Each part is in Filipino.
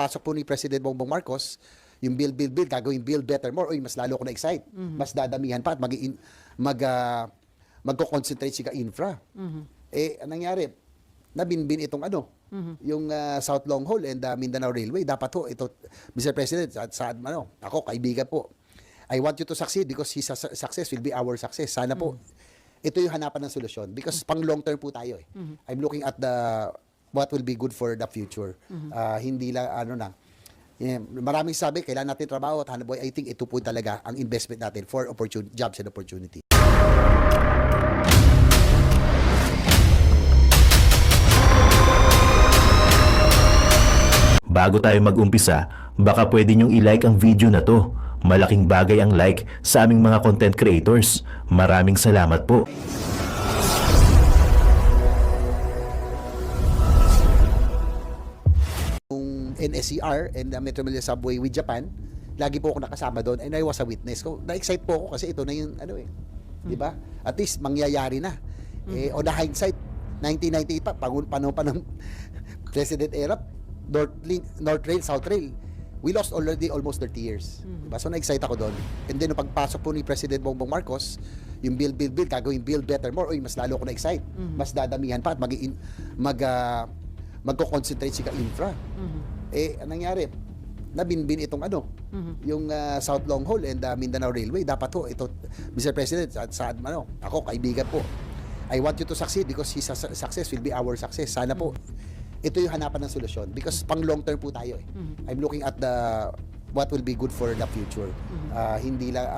pagpasok po ni President Bongbong Marcos, yung build, gagawin build better more, mas lalo ko na-excite. Mas dadamihan pa at magko-concentrate siya infra. Anong nangyari? Nabinbin itong yung South Long Haul and Mindanao Railway. Dapat ho, ito, Mr. President, ako, kaibigan po. I want you to succeed because his success will be our success. Sana po, ito yung hanapan ng solusyon. Because pang long term po tayo eh. I'm looking at what will be good for the future. Hindi lang, maraming sabi, kailangan natin trabaho at hanap buhay. I think ito po talaga ang investment natin for jobs and opportunity. Bago tayo mag-umpisa, baka pwede nyong i-like ang video na to. Malaking bagay ang like sa aming mga content creators. Maraming salamat po. Yung NSER and the Metro Manila Subway with Japan, lagi po ako nakasama doon and I was a witness. Na-excite po ako kasi ito na yung di ba? At least mangyayari na. On the hindsight, 1998 pa, panahon pa ng President Erap, North Rail, South Rail. We lost already almost 30 years. Diba? So na-excite ako doon. And then nung pagpasok po ni President Bongbong Marcos, yung build, gagawin build better more, mas lalo ko na-excite. Mas dadamihan pa at magko-concentrate siya infra. Anong nangyari? Nabinbin itong yung South Long Haul and Mindanao Railway. Dapat ho, ito, Mr. President, ako, kaibigan po. I want you to succeed because his success will be our success. Sana po, ito yung hanapan ng solusyon because pang long term po tayo eh. I'm looking at what will be good for the future. Hindi lang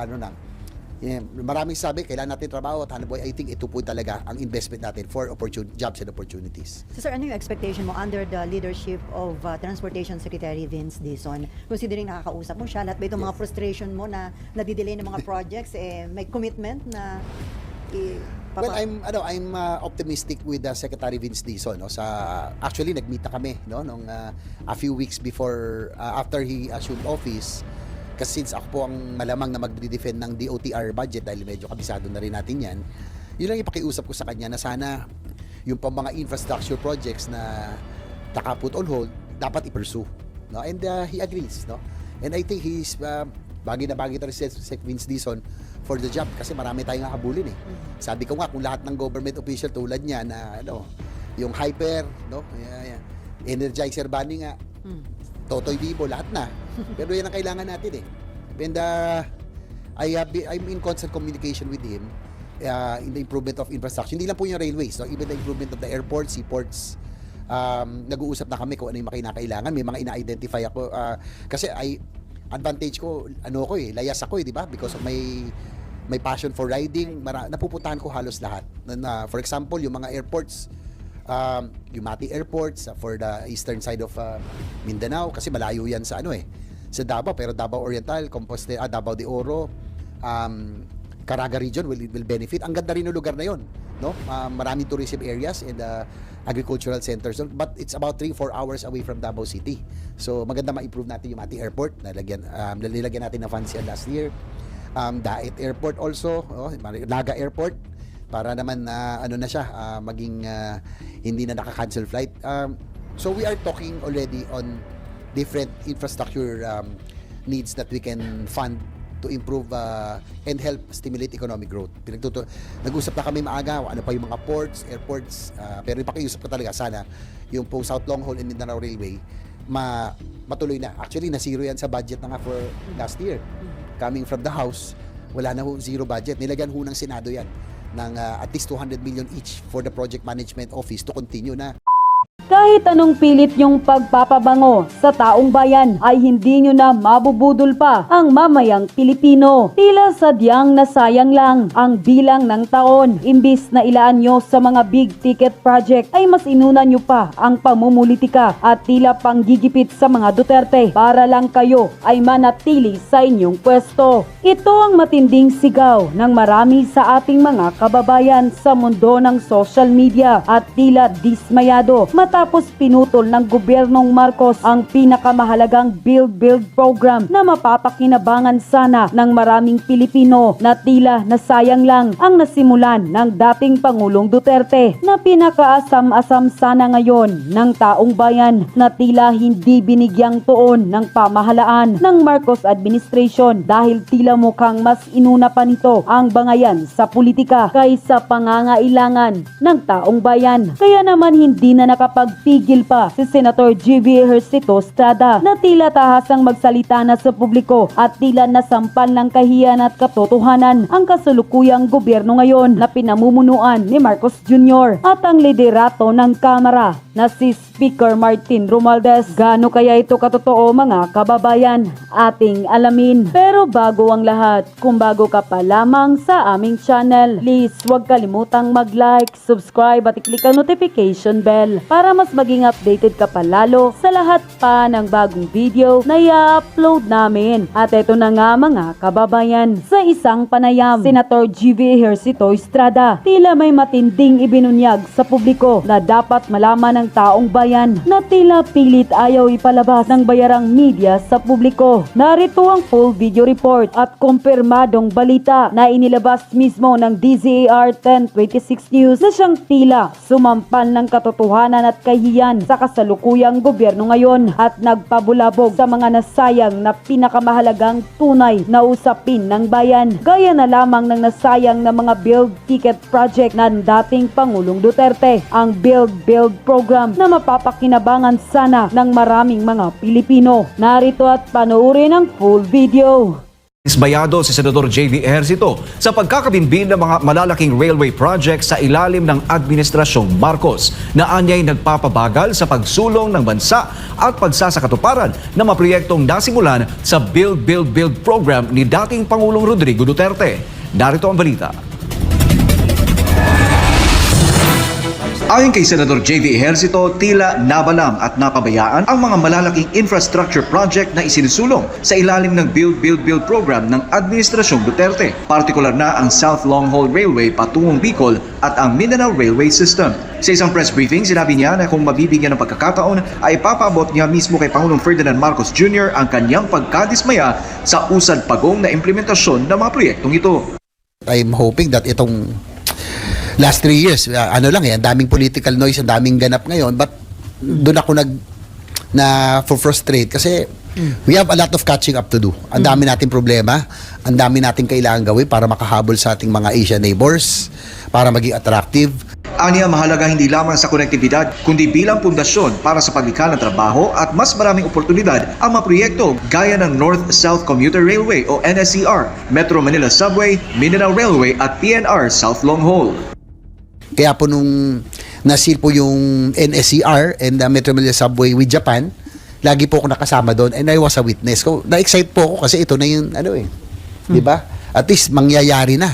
maraming sabi, kailangan natin trabaho at hanap buhay. I think ito po talaga ang investment natin for jobs and opportunities. So sir, ano yung expectation mo under the leadership of Transportation Secretary Vince Dizon? Considering nakakausap mo siya, lahat ba itong mga frustration mo na nadidelay ng mga projects, may commitment na Well, I'm optimistic with Secretary Vince Dizon. Actually, nagmeet na kami nung a few weeks before, after he assumed office. Kasi since ako po ang malamang na mag-defend ng DOTR budget dahil medyo kabisado na rin natin yan, yun lang ipakiusap ko sa kanya na sana yung pang mga infrastructure projects na nakaput on hold, dapat i-pursue. And he agrees. And I think he's bagay na rin si Vince Dizon for the job kasi marami tayong habulin eh. Sabi ko nga, kung lahat ng government official tulad niya na yung Hyper, Energizer Bunny nga, Totoy Vivo, lahat na. Pero yan ang kailangan natin eh. And I'm in constant communication with him in the improvement of infrastructure. Hindi lang po yung railways, even the improvement of the airports, seaports. Nag-uusap na kami kung ano yung kinakailangan. May mga ina-identify ako. Kasi advantage ko, layas ako di ba? Because of my passion for riding, napupuntahan ko halos lahat. For example, yung mga airports, yung Mati airports for the eastern side of Mindanao kasi malayo yan sa sa Davao, pero Davao Oriental, Compostela, Davao de Oro, Caraga region will benefit. Ang ganda rin ng lugar na yon, maraming tourism areas and agricultural centers, but it's about 3-4 hours away from Davao City. So maganda ma-improve natin yung Mati airport, nilagyan natin na funds yan last year. Daet airport also, Naga airport, para naman na siya, maging hindi na naka-cancel flight. So we are talking already on different infrastructure needs that we can fund to improve and help stimulate economic growth. Nag-usap na kami maaga, ano pa yung mga ports, airports, pero ipakiusap ko talaga sana yung po South Long Haul and Mindanao Railway matuloy na. Actually, na-zero yan sa budget na nga for last year. Coming from the House, wala na zero budget. Nilagyan ng Senado yan ng at least 200 million each for the Project Management Office to continue na. Kahit anong pilit yung pagpapabango sa taong bayan ay hindi nyo na mabubudol pa ang mamayang Pilipino. Tila sadyang nasayang lang ang bilang ng taon. Imbis na ilaan nyo sa mga big ticket project ay mas inuna nyo pa ang pamumulitika at tila panggigipit sa mga Duterte para lang kayo ay manatili sa inyong pwesto. Ito ang matinding sigaw ng marami sa ating mga kababayan sa mundo ng social media at tila dismayado matapos pinutol ng gobyernong Marcos ang pinakamahalagang Build program na mapapakinabangan sana ng maraming Pilipino na tila nasayang lang ang nasimulan ng dating Pangulong Duterte na pinakaasam-asam sana ngayon ng taong bayan na tila hindi binigyang tuon ng pamahalaan ng Marcos administration dahil tila mukhang mas inuna pa nito ang bangayan sa politika kaysa pangangailangan ng taong bayan. Kaya naman hindi na nakapagpigil pa si Senator G.V. Ejercito Estrada na tila tahasang magsalita na sa publiko at tila nasampal ng kahiyan at katotohanan ang kasulukuyang gobyerno ngayon na pinamumunuan ni Marcos Jr. at ang liderato ng Kamara na si Speaker Martin Romualdez. Gaano kaya ito katotoo mga kababayan? Ating alamin. Pero bago ang lahat, kung bago ka pa lamang sa aming channel, please huwag kalimutang mag-like, subscribe at i-click ang notification bell para mas maging updated ka pa lalo sa lahat pa ng bagong video na i-upload namin. At ito na nga mga kababayan, sa isang panayam, Senator G.V. Ejercito Estrada tila may matinding ibinunyag sa publiko na dapat malaman ng taong bayan na tila pilit ayaw ipalabas ng bayarang media sa publiko. Narito ang full video report at kumpirmadong balita na inilabas mismo ng DZAR 1026 News na siyang tila sumampal ng katotohanan at kahiyan sa kasalukuyang gobyerno ngayon at nagpabulabog sa mga nasayang na pinakamahalagang tunay na usapin ng bayan. Gaya na lamang ng nasayang na mga build ticket project ng dating Pangulong Duterte, ang build program na mapapakinabangan sana ng maraming mga Pilipino. Narito at panoorin ang full video. Isbayado si Senador J.V. Ejercito sa pagkakabimbin ng mga malalaking railway projects sa ilalim ng Administrasyong Marcos na anyay nagpapabagal sa pagsulong ng bansa at pagsasakatuparan ng mga proyektong nasimulan sa Build program ni dating Pangulong Rodrigo Duterte. Narito ang balita. Ayon kay Senador J.V. Ejercito, tila nabalang at napabayaan ang mga malalaking infrastructure project na isinusulong sa ilalim ng Build program ng Administrasyong Duterte. Partikular na ang South Long Haul Railway patungong Bicol at ang Mindanao Railway System. Sa isang press briefing, sinabi niya na kung mabibigyan ng pagkakataon ay ipapaabot niya mismo kay Pangulong Ferdinand Marcos Jr. ang kanyang pagkadismaya sa usad pagong na implementasyon ng mga proyektong ito. I'm hoping that itong last 3 years, ang daming political noise, ang daming ganap ngayon, but doon ako frustrate kasi we have a lot of catching up to do. Ang dami nating problema, ang dami nating kailangan gawin para makahabol sa ating mga Asian neighbors, para maging attractive. Aniya, mahalaga hindi lamang sa konektibidad, kundi bilang pundasyon para sa paglikha ng trabaho at mas maraming oportunidad ang mga proyekto gaya ng North-South Commuter Railway o NSCR, Metro Manila Subway, Mindanao Railway at PNR South Long Haul. Kaya po nung nasil po yung NSCR and the Metro Manila Subway with Japan, lagi po ako nakasama doon and I was a witness. So, na-excite po ako kasi ito na yung di ba? At least mangyayari na.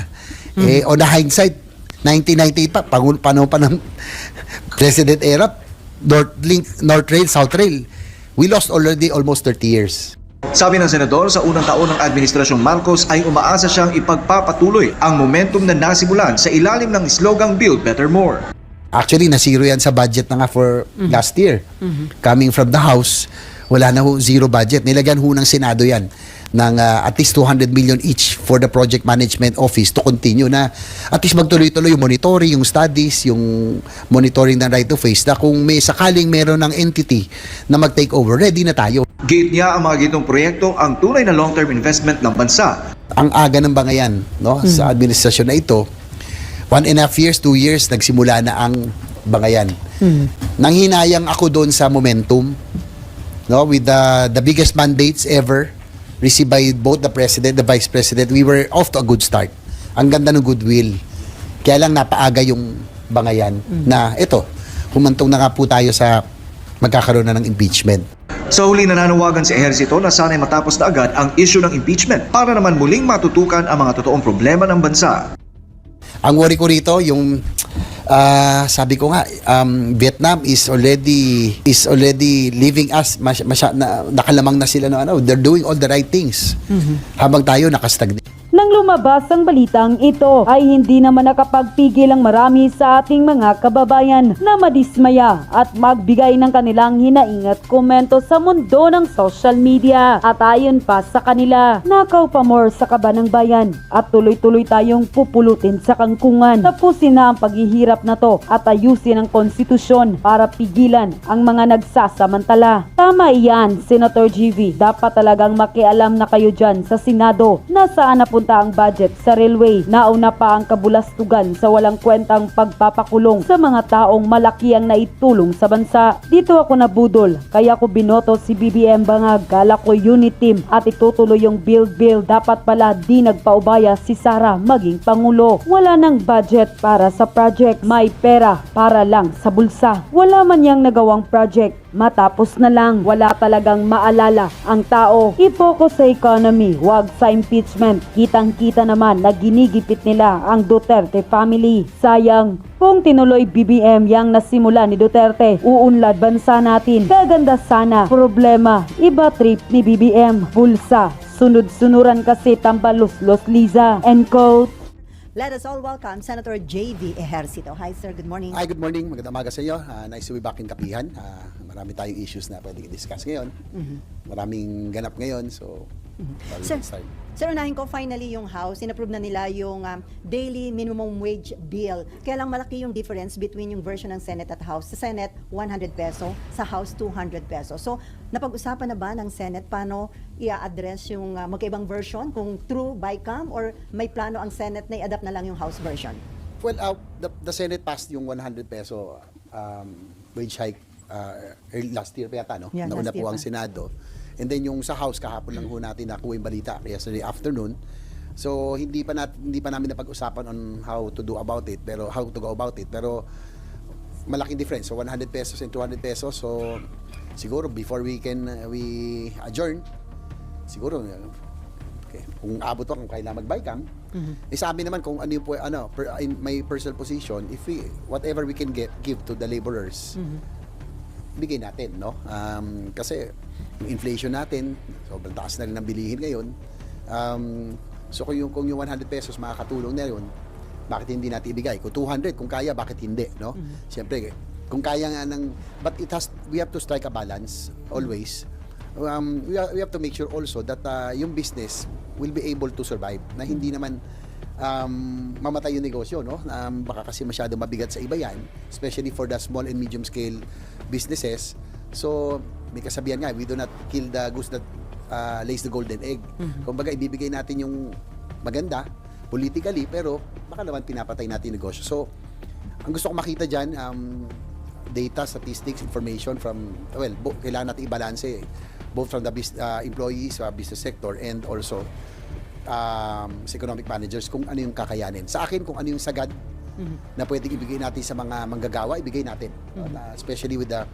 On the hindsight, 1998 pa, panahon pa ng President era, North Rail, South Rail. We lost already almost 30 years. Sabi ng Senador, sa unang taon ng Administrasyong Marcos ay umaasa siyang ipagpapatuloy ang momentum na nasimulan sa ilalim ng slogang Build Better More. Actually, nasiro yan sa budget na nga for last year. Coming from the House, wala na zero budget. Nilagyan ng Senado yan ng at least 200 million each for the Project Management Office to continue na at least magtuloy-tuloy yung monitoring, yung studies, yung monitoring ng right of ways na kung may sakaling meron ng entity na mag-take over, ready na tayo. Gate niya ang mga gitong proyekto ang tunay na long-term investment ng bansa. Ang aga ng bangayan sa administrasyon na ito, 1.5 years, 2 years, nagsimula na ang bangayan. Nanghinayang ako doon sa momentum with the biggest mandates ever received by both the President, the Vice President. We were off to a good start. Ang ganda ng goodwill. Kaya lang napaaga yung bangayan na ito, humantong na nga po tayo sa magkakaroon na ng impeachment. Sa huli, nananawagan si Ejercito na sana'y matapos na agad ang issue ng impeachment para naman muling matutukan ang mga totoong problema ng bansa. Ang worry ko rito, yung sabi ko nga, Vietnam is already leaving us, nakalamang na sila they're doing all the right things. Habang tayo nakastagnate. Nang lumabas ang balitang ito ay hindi naman nakapagpigil ang marami sa ating mga kababayan na madismaya at magbigay ng kanilang hinaing at komento sa mundo ng social media. At ayon pa sa kanila, nakaw pa more sa kaba ng bayan at tuloy-tuloy tayong pupulutin sa kangkungan. Tapusin na ang paghihirap na to at ayusin ang konstitusyon para pigilan ang mga nagsasamantala. Tama iyan, Senator GV. Dapat talagang makialam na kayo dyan sa Senado na saan napunta ang budget sa railway. Nauna pa ang kabulastugan sa walang kwentang pagpapakulong sa mga taong malaki ang naitulong sa bansa. Dito ako nabudol, kaya ko binoto si BBM Bangag. Kala ko unit team at itutuloy yung build. Dapat pala di nagpaubaya si Sara maging pangulo. Wala nang budget para sa project, may pera para lang sa bulsa. Wala man yang nagawang project, matapos na lang. Wala talagang maalala ang tao. I-focus sa economy, wag sa impeachment. Kitang-kita naman na ginigipit nila ang Duterte family. Sayang, kung tinuloy BBM yang nasimula ni Duterte, uunlad bansa natin. Kaganda sana. Problema, iba trip ni BBM. Bulsa, sunod-sunuran kasi tambalos-los Liza. End quote. Let us all welcome Senator J.V. Ejercito. Hi sir, good morning. Hi, good morning. Magandang umaga sa inyo. Nice to be back in Kapihan. Marami tayong issues na pwedeng i-discuss ngayon. Maraming ganap ngayon. So, Sir, unahin ko finally yung House, inapprove na nila yung daily minimum wage bill. Kaya lang malaki yung difference between yung version ng Senate at House. Sa Senate, 100 peso. Sa House, 200 peso. So, napag-usapan na ba ng Senate paano i-address yung magkaibang version? Kung true bycam or may plano ang Senate na i-adapt na lang yung House version? well, the Senate passed yung 100 peso wage hike last year pa yata, no? Yeah, Nauna last year po ang pa. Senado. And then yung sa House, kahapon lang ho natin nakuha yung balita yesterday afternoon. So hindi pa namin napag-usapan on how to go about it, pero malaking difference. So 100 pesos and 200 pesos. So siguro before we adjourn, siguro okay, kung abot to kung kailangan mag-bycam, sa amin naman kung ano yung in my personal position, if whatever we can give to the laborers, bigay natin, no? Kasi yung inflation natin, sobrang taas na rin ang bilihin ngayon. So kung yung 100 pesos makakatulong na yun, bakit hindi natin ibigay? Kung 200, kung kaya, bakit hindi, no? Siyempre, kung kaya nga but we have to strike a balance always. We have to make sure also that yung business will be able to survive, na hindi naman mamatay yung negosyo, no? Baka kasi masyado mabigat sa iba yan, especially for the small and medium scale businesses. So may kasabihan nga, we do not kill the goose that lays the golden egg. Kumbaga ibibigay natin yung maganda politically, pero baka naman pinapatay natin yung negosyo. So ang gusto ko makita dyan, data, statistics, information from, kailangan natin i-balance both from the employees, business sector, and also sa economic managers kung ano yung kakayanin. Sa akin, kung ano yung sagad na pwedeng ibigay natin sa mga manggagawa, ibigay natin. Especially with the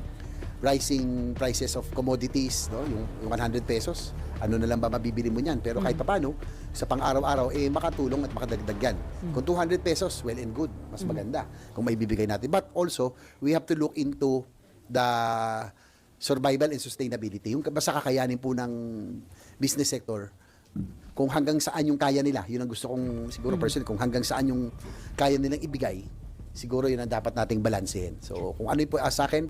rising prices of commodities, no? Yung 100 pesos, ano na lang ba mabibili mo niyan? Pero kahit papaano, sa pang-araw-araw, makatulong at makadagdag yan. Kung 200 pesos, well and good, mas maganda kung maibibigay natin. But also, we have to look into the survival and sustainability. Yung basta kakayanin po ng business sector, kung hanggang saan yung kaya nila, yun ang gusto kong siguro personally, kung hanggang saan yung kaya nilang ibigay, siguro yun ang dapat nating balansehin. So kung ano yung sa akin,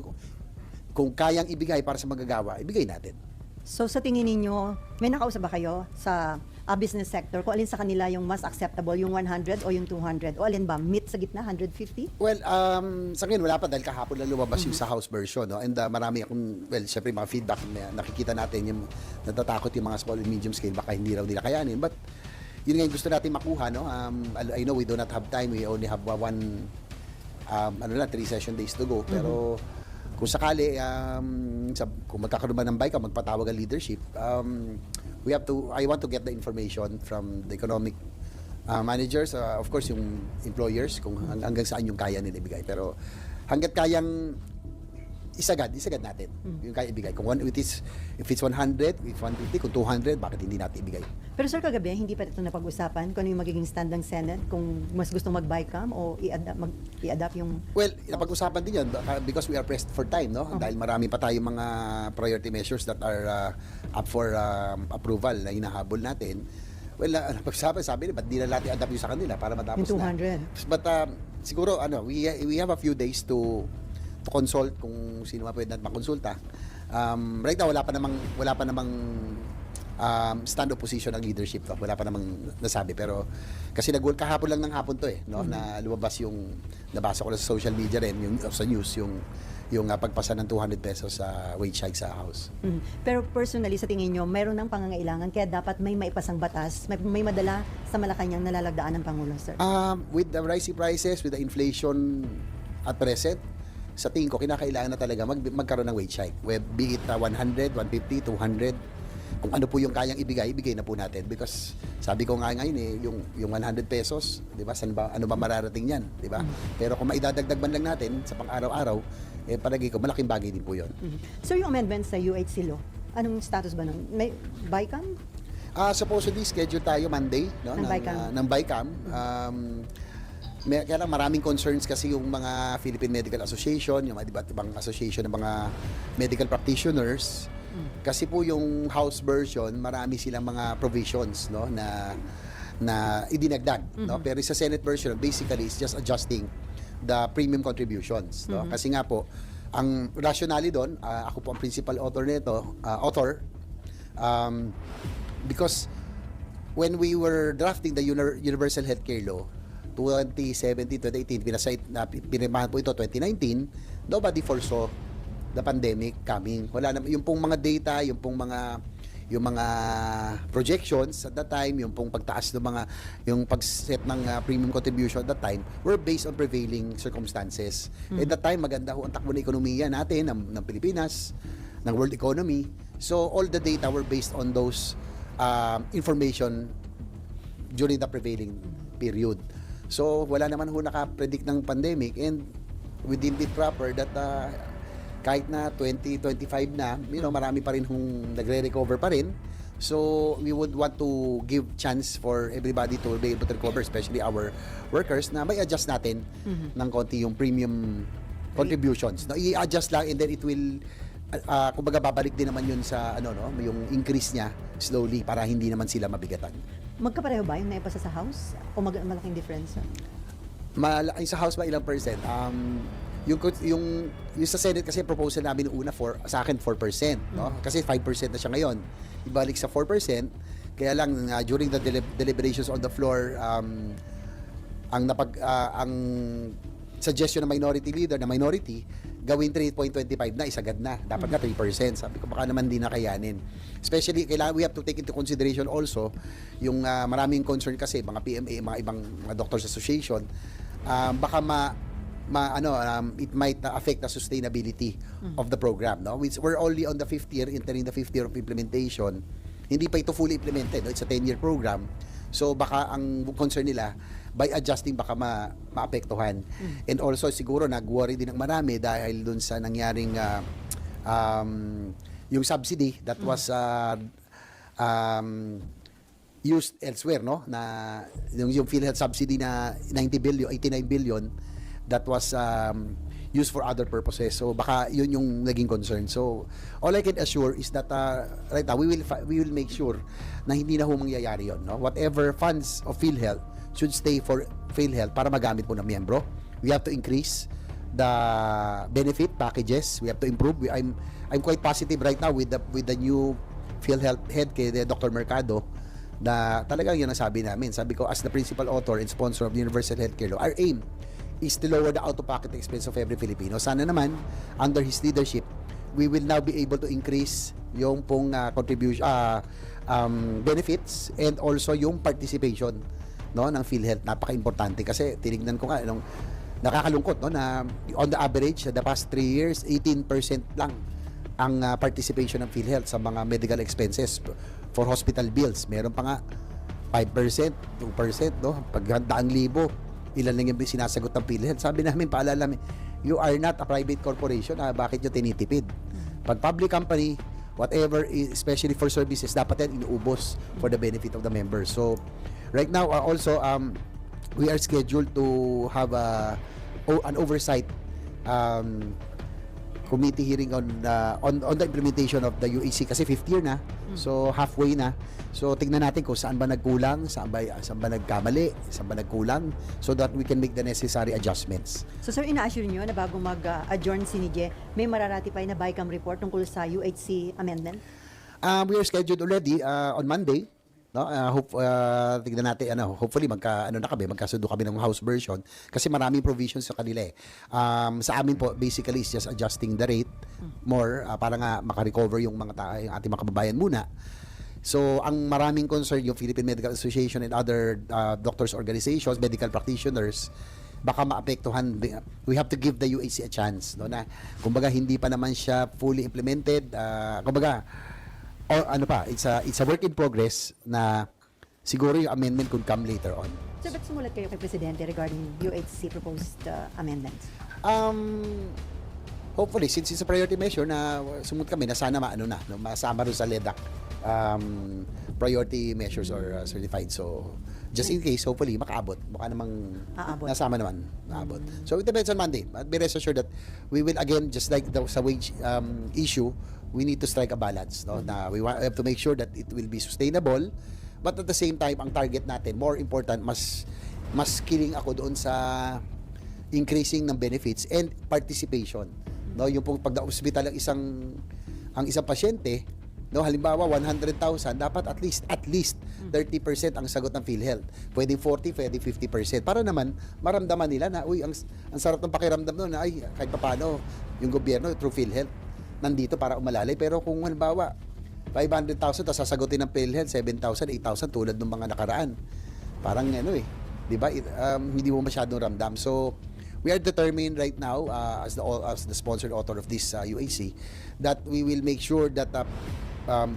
kung kayang ibigay para sa magagawa, ibigay natin. So sa tingin ninyo, may nakausap ba kayo sa business sector kung alin sa kanila yung mas acceptable, yung 100 o yung 200? O alin ba, meet sa gitna, 150? Well, sa ngayon wala pa dahil kahapon lang lumabas yung sa House version, no? And marami akong, syempre mga feedback na nakikita natin, yung natatakot yung mga small and medium scale, baka hindi raw nila kayanin. But yun nga yung gusto natin makuha, no? I know we do not have time, we only have 3 session days to go, pero kung sakali, kung magkakaroon ba ng BICAM, magpatawag ang leadership, I want to get the information from the economic managers, of course yung employers, kung hanggang saan yung kaya nila ibigay. Pero hanggat kayang isagad natin yung kaya ibigay. If it's 100, if 150, kung 200, bakit hindi natin ibigay? Pero sir, kagabi, hindi pa ito napag-usapan kung ano yung magiging stand ng Senate, kung mas gustong mag-bycam o i-adapt yung... Well, napag-usapan din yan because we are pressed for time, no? Dahil marami pa tayong mga priority measures that are up for approval na hinahabol natin. Well, sabi ba't di na natin adapt yung sa kanila para matapos Yung na. 200. But siguro we have a few days to consult kung sino pwede natin makonsulta. Right now wala pa namang stand of position ng leadership to. Wala pa namang nasabi, pero kasi kahapon lang ng hapon to no, na lumabas yung nabasa ko na sa social media rin, yung sa news, yung pagpasa ng 200 pesos sa wage hike sa house. Pero personally, sa tingin nyo, meron ng pangangailangan kaya dapat may maipasang batas, may madala sa Malacanang nalalagdaan ng Pangulo, sir? With the rising prices, with the inflation at present, sa tingin ko, kinakailangan na talaga magkaroon ng wage hike. Be it 100, 150, 200, kung ano po yung kayang ibigay na po natin. Because sabi ko nga ngayon yung 100 pesos, di ba, ano ba mararating yan, di ba? Pero kung maidadagdag man lang natin sa pang-araw-araw, palagi ko, malaking bagay din po yun. So yung amendment sa UHC law, anong status ba nun? May BICAM? Supposedly, schedule tayo Monday, no, ng BICAM. Kaya lang maraming concerns kasi yung mga Philippine Medical Association, yung iba't ibang association ng mga medical practitioners. Kasi po yung House version, marami silang mga provisions, no, na idinagdag, no? Pero sa Senate version, basically it's just adjusting the premium contributions, no? Kasi nga po, ang rationale doon, ako po ang principal author nito, because when we were drafting the Universal Healthcare Law 2017, 2018, pinirmahan po ito 2019, nobody foresaw the pandemic coming. Wala na yung pong mga data, yung mga projections at that time, yung pong pagtaas ng yung pag-set ng premium contribution at that time were based on prevailing circumstances. At that time, maganda ho ang takbo ng ekonomiya natin, ng Pilipinas, ng world economy. So, all the data were based on those information during the prevailing period. So, wala naman ho nakapredict ng pandemic, and we deemed it proper that kahit na 2025 na, marami pa rin hong nagre-recover pa rin. So, we would want to give chance for everybody to be able to recover, especially our workers, na may adjust natin ng konti yung premium contributions. No, i-adjust lang, and then it will, kumbaga babalik din naman yun sa, yung increase niya slowly para hindi naman sila mabigatan. Magkapareho ba yung naipasa sa House? O malaking difference? Sa House ba ilang percent? Yung sa Senate kasi proposal namin una sa akin 4%, no? Kasi 5% na siya ngayon. Ibalik sa 4%, kaya lang during the deliberations on the floor, ang suggestion ng minority leader na minority gawin 3.25 na, isagad na. Dapat na 3%. Sabi ko, baka naman di na kayanin. Especially, we have to take into consideration also yung maraming concern kasi, mga PMA, mga ibang mga doctors association, baka it might affect the sustainability of the program. No? We're only on the 5th year, entering the 5th year of implementation. Hindi pa ito fully implemented. No? It's a 10-year program. So baka ang concern nila, by adjusting baka maapektuhan. And also siguro nag-worry din ng marami dahil dun sa nangyaring yung subsidy that was used elsewhere, no? Na yung PhilHealth subsidy na 89 billion that was used for other purposes. So baka yun yung naging concern. So all I can assure is that right now we will make sure na hindi na ho mangyayari yun, no? Whatever funds of PhilHealth should stay for PhilHealth para magamit po ng miyembro. We have to increase the benefit packages. We have to improve. I'm quite positive right now with the new PhilHealth head kay Dr. Mercado na talagang yun ang sabi namin. Sabi ko, as the principal author and sponsor of the Universal Healthcare Law, our aim is to lower the out-of-pocket expense of every Filipino. Sana naman, under his leadership, we will now be able to increase yung pong contribution, benefits, and also yung participation, no, ng PhilHealth. Napaka-importante kasi tinignan ko nga, nakakalungkot, no, na on the average, the past 3 years, 18% lang ang participation ng PhilHealth sa mga medical expenses for hospital bills. Meron pa nga 5%, 2%, no? Pag 100,000, ilan lang yung sinasagot ng PhilHealth. Sabi namin, paalala namin, you are not a private corporation, bakit nyo tinitipid? Pag public company, whatever, especially for services, dapat yan inuubos for the benefit of the members. So, right now, also, we are scheduled to have an oversight committee hearing on the implementation of the UAC kasi 5th year na. So halfway na. So tingnan natin kung saan ba nagkulang, saan ba nagkamali, saan ba nagkulang so that we can make the necessary adjustments. So sir, ina-assure nyo na bago mag-adjourn si NIJE, may mararatipay na BICAM report tungkol sa UHC amendment? We are scheduled already on Monday. No, tignan natin hopefully magkasundo kami ng House version kasi maraming provisions sa kanila eh. Sa amin po basically is just adjusting the rate more para nga maka-recover yung yung ating mga kababayan muna. So ang maraming concern yung Philippine Medical Association and other doctors organizations, medical practitioners, baka maapektuhan. We have to give the UAC a chance, no, na kumbaga hindi pa naman siya fully implemented, or it's a work in progress na siguro yung amendment could come later on. Sir, ba't sumulat kayo kay Presidente regarding UHC proposed amendments? Hopefully, since it's a priority measure na sumunod kami na sana masama rin sa LEDAC priority measures or certified. So, just in case, hopefully, makaabot. Baka namang Aabot. nasama naman. Maabot. So, it depends on Monday. But be rest assured that we will, again, just like sa wage issue, we need to strike a balance. No? Na we have to make sure that it will be sustainable. But at the same time, ang target natin, more important, mas killing ako doon sa increasing ng benefits and participation. No, yung pong pagda-ospital ang isang pasyente, no, halimbawa 100,000, dapat at least 30% ang sagot ng PhilHealth. Pwedeng 40, pwedeng 50%. Para naman maramdaman nila na ang sarap ng pakiramdam noon na ay kahit papaano yung gobyerno through PhilHealth nandito para umalalay. Pero kung halimbawa 500,000 tapos sasagutin ng PhilHealth 7,000, 8,000 tulad ng mga nakaraan. Parang di ba? Hindi mo masyadong ramdam. So we are determined right now as the sponsored author of this UAC that we will make sure that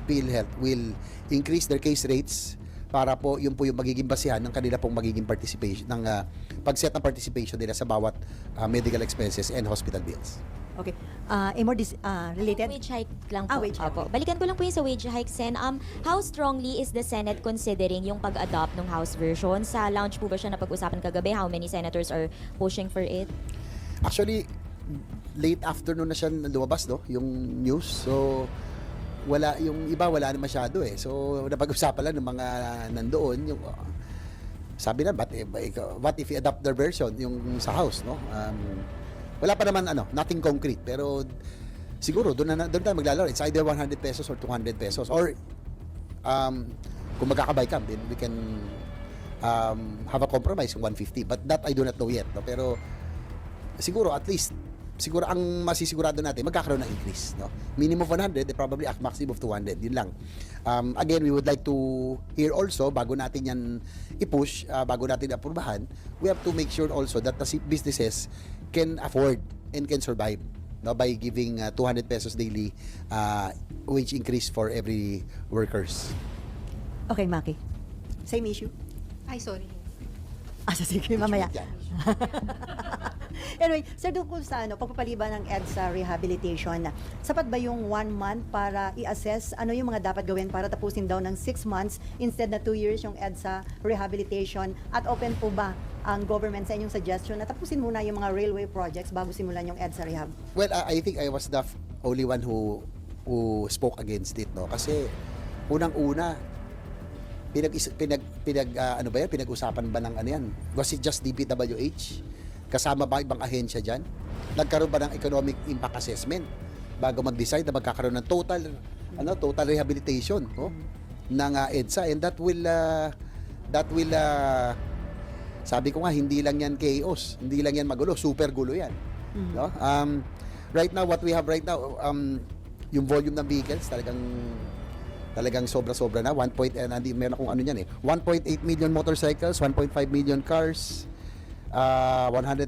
PhilHealth will increase their case rates para po yung magiging basihan ng kanila pong magiging participation ng pag-set ng participation nila sa bawat medical expenses and hospital bills. Okay. More related? Wage hike lang po. Wage hike. Opo. Balikan ko lang po yung sa wage hike, Sen. How strongly is the Senate considering yung pag-adopt ng House version? Sa launch po ba siya na pag-usapan kagabi? How many senators are pushing for it? Actually, late afternoon na siya lumabas, no? Yung news. So, yung iba wala na masyado eh. So, napag-usapan lang ng mga nandoon. Yung, sabi na, what if you adopt their version, yung sa House, no? Wala pa naman nothing concrete, pero siguro doon tayo maglalaro. It's either 100 pesos or 200 pesos or kung magkakabay ka, then we can have a compromise yung 150, but that I do not know yet, no? Pero siguro at least ang masisigurado natin magkakaroon ng increase, no? Minimum of 100, probably a maximum of 200, yun lang. Again, we would like to hear also bago natin yan i-push, bago natin aprubahan, we have to make sure also that the businesses can afford and can survive, no, by giving 200 pesos daily wage increase for every workers. Okay, Maki. Same issue? Ay, sorry. Sige, mamaya. Anyway, sir, doon sa pagpapaliban ng EDSA rehabilitation, sapat ba yung 1 month para i-assess yung mga dapat gawin para tapusin daw ng 6 months instead na 2 years yung EDSA rehabilitation? At open po ba ang government sa inyong suggestion na tapusin muna yung mga railway projects bago simulan yung EDSA rehab? Well, I think I was the only one who spoke against it, no? Kasi unang-una pinag-usapan ba ng yan? Was it just DPWH? Kasama ba ibang ahensya dyan? Nagkaroon ba ng economic impact assessment bago mag-decide na magkakaroon ng total rehabilitation, no, ng EDSA, and that will sabi ko nga, hindi lang yan chaos, hindi lang yan magulo, super gulo yan. No? Right now, what we have right now, yung volume ng vehicles talagang sobra-sobra na. Meron akong 1.8 million motorcycles, 1.5 million cars, 125,000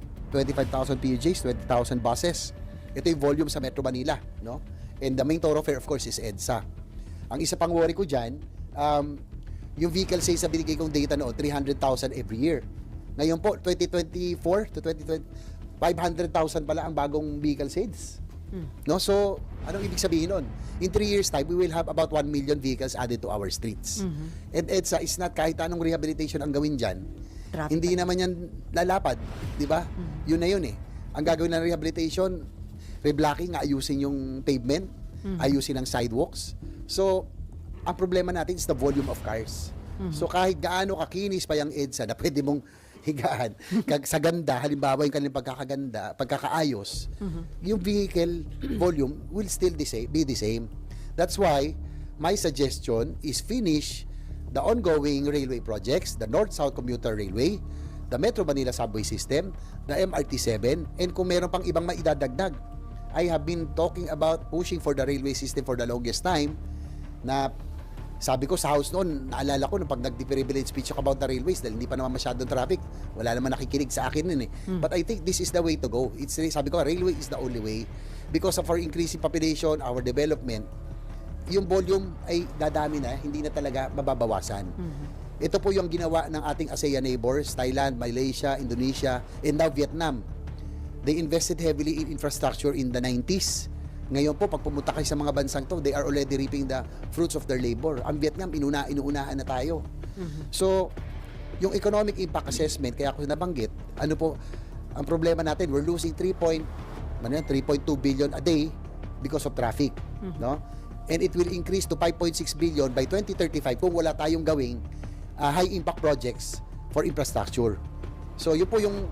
PUJs, 20,000 buses. Ito yung volume sa Metro Manila, no? And the main thoroughfare, of course, is EDSA. Ang isa pang worry ko dyan, yung vehicle sales na binigay kong data noon, 300,000 every year. Ngayon po, 2024 to 2020, 500,000 pala ang bagong vehicle sales. No? So, anong ibig sabihin nun? In 3 years' time, we will have about 1 million vehicles added to our streets. And EDSA is not kahit anong rehabilitation ang gawin dyan. Traffic. Hindi naman yan lalapad, di ba? Yun na yun eh. Ang gagawin ng rehabilitation, reblocking, ayusin yung pavement, ayusin ang sidewalks. So, ang problema natin is the volume of cars. So, kahit gaano kakinis pa yung EDSA na pwede mong higaan, sa ganda, halimbawa yung kanilang pagkakaayos, yung vehicle volume will still be the same. That's why, my suggestion is finish the ongoing railway projects, the North-South Commuter Railway, the Metro Manila Subway System, the MRT-7, and kung meron pang ibang maidadagdag. I have been talking about pushing for the railway system for the longest time, na sabi ko sa house noon, naalala ko nung pag nag-privilege speech ako about the railways dahil hindi pa naman masyadong traffic, wala naman nakikinig sa akin nun eh. But I think this is the way to go. Sabi ko, railway is the only way because of our increasing population, our development, yung volume ay dadami na, hindi na talaga mababawasan. Ito po yung ginawa ng ating ASEAN neighbors, Thailand, Malaysia, Indonesia, and now Vietnam. They invested heavily in infrastructure in the 90s. Ngayon po, pag pumunta kayo sa mga bansang to, they are already reaping the fruits of their labor. Ang Vietnam, inuunahan na tayo. So, yung economic impact assessment, kaya ako nabanggit, ano po, ang problema natin, we're losing 3.2 billion a day because of traffic. No? And it will increase to 5.6 billion by 2035 kung wala tayong gawing high-impact projects for infrastructure. So, yun po yung